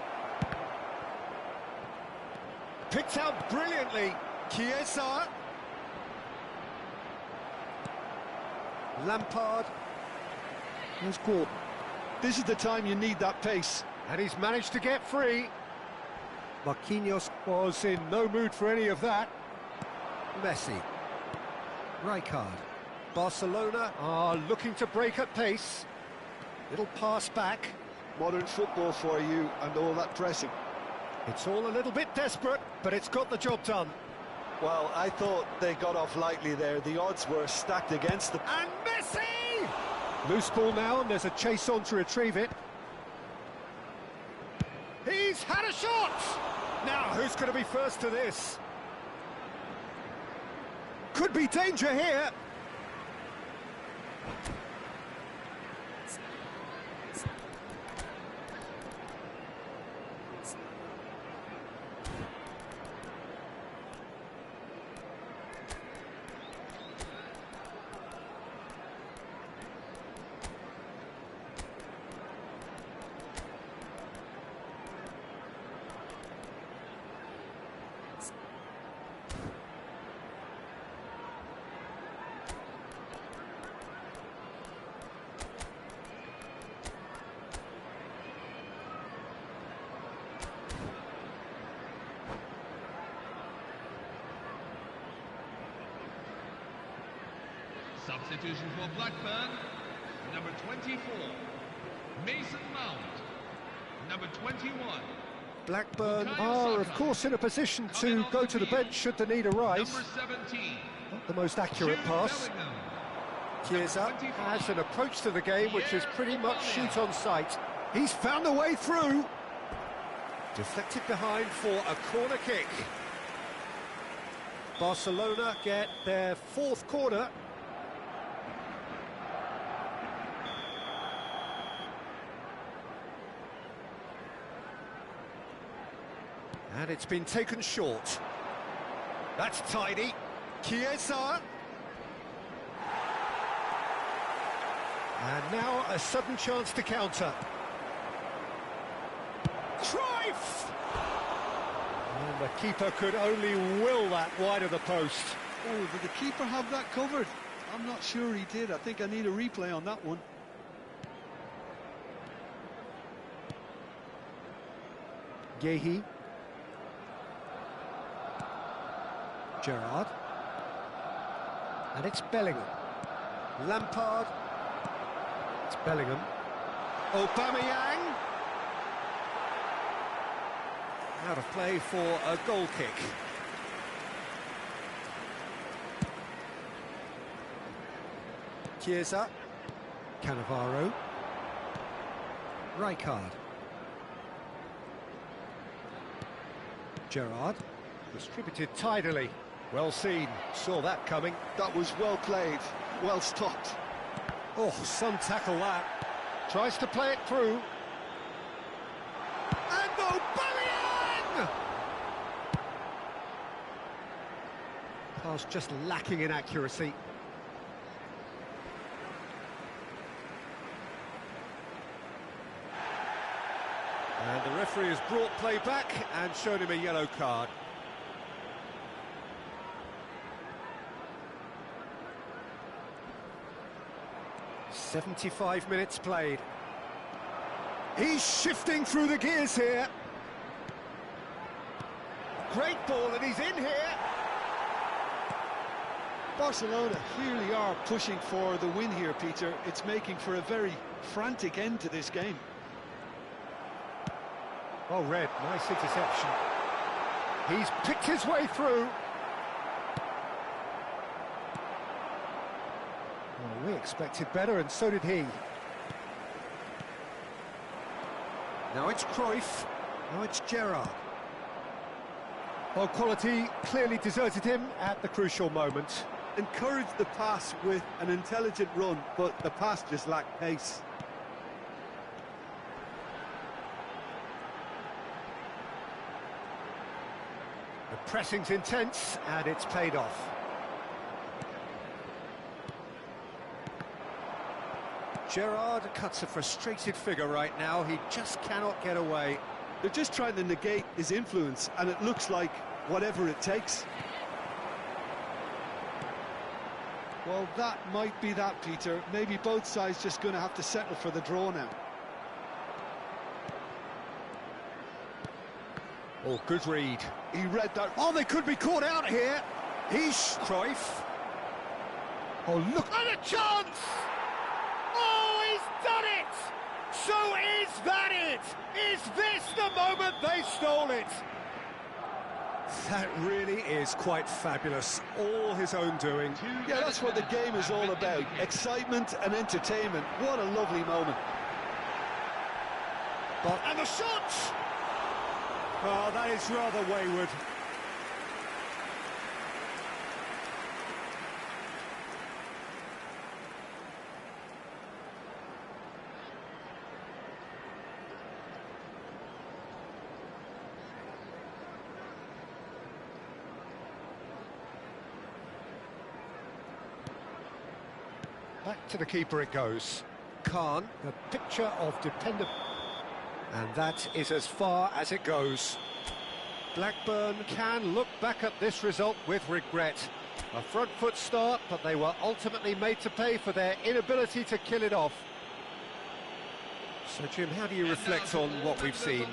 Picked out brilliantly. Chiesa. Lampard. Here's Gordon. This is the time you need that pace. And he's managed to get free. Marquinhos was in no mood for any of that. Messi. Rijkaard. Barcelona are looking to break at pace. Little pass back. Modern football for you and all that pressing. It's all a little bit desperate, but it's got the job done. Well, I thought they got off lightly there. The odds were stacked against them. And Messi! Loose ball now, and there's a chase on to retrieve it. He's had a shot! Now, who's going to be first to this? Could be danger here. Substitution for Blackburn, number 24, Mason Mount, number 21. Blackburn are, of course, in a position to go to the bench should the need arise. Number 17. Not the most accurate pass. Chiesa has an approach to the game which is pretty much shoot on sight. He's found a way through. Deflected behind for a corner kick. Barcelona get their fourth corner. And it's been taken short. That's tidy. Chiesa. And now a sudden chance to counter. Cruyff! And the keeper could only will that wide of the post. Oh, did the keeper have that covered? I'm not sure he did. I think I need a replay on that one. Gehi. Gerrard. And it's Bellingham. Lampard. It's Bellingham. Aubameyang. Out of play for a goal kick. Chiesa. Cannavaro. Rijkaard. Gerrard. Distributed tidily. Well seen. Saw that coming. That was well played, well stopped. Oh, some tackle that. Tries to play it through. And Aubameyang! Pass just lacking in accuracy. And the referee has brought play back and shown him a yellow card. "75 minutes played. He's shifting through the gears here. Great ball, and he's in here. Barcelona clearly are pushing for the win here, Peter. It's making for a very frantic end to this game. Oh, Red, nice interception. He's picked his way through. Well, we expected better, and so did he. Now it's Cruyff. Now it's Gerrard. Well, quality clearly deserted him at the crucial moment. Encouraged the pass with an intelligent run, but the pass just lacked pace. The pressing's intense, and it's paid off. Gerrard cuts a frustrated figure right now. He just cannot get away. They're just trying to negate his influence, and it looks like whatever it takes. Well, that might be that, Peter. Maybe both sides just going to have to settle for the draw now. Oh, good read. He read that. Oh, they could be caught out here. He's Cruyff. Oh, look at a chance! Oh, he's done it! So is that it? Is this the moment they stole it? That really is quite fabulous. All his own doing. Yeah, that's what the game is all about. Excitement and entertainment. What a lovely moment. And the shot! Oh, that is rather wayward. Back to the keeper it goes. Khan, the picture of dependable. And that is as far as it goes. Blackburn can look back at this result with regret. A front foot start, but they were ultimately made to pay for their inability to kill it off. So, Jim, how do you reflect on what we've seen?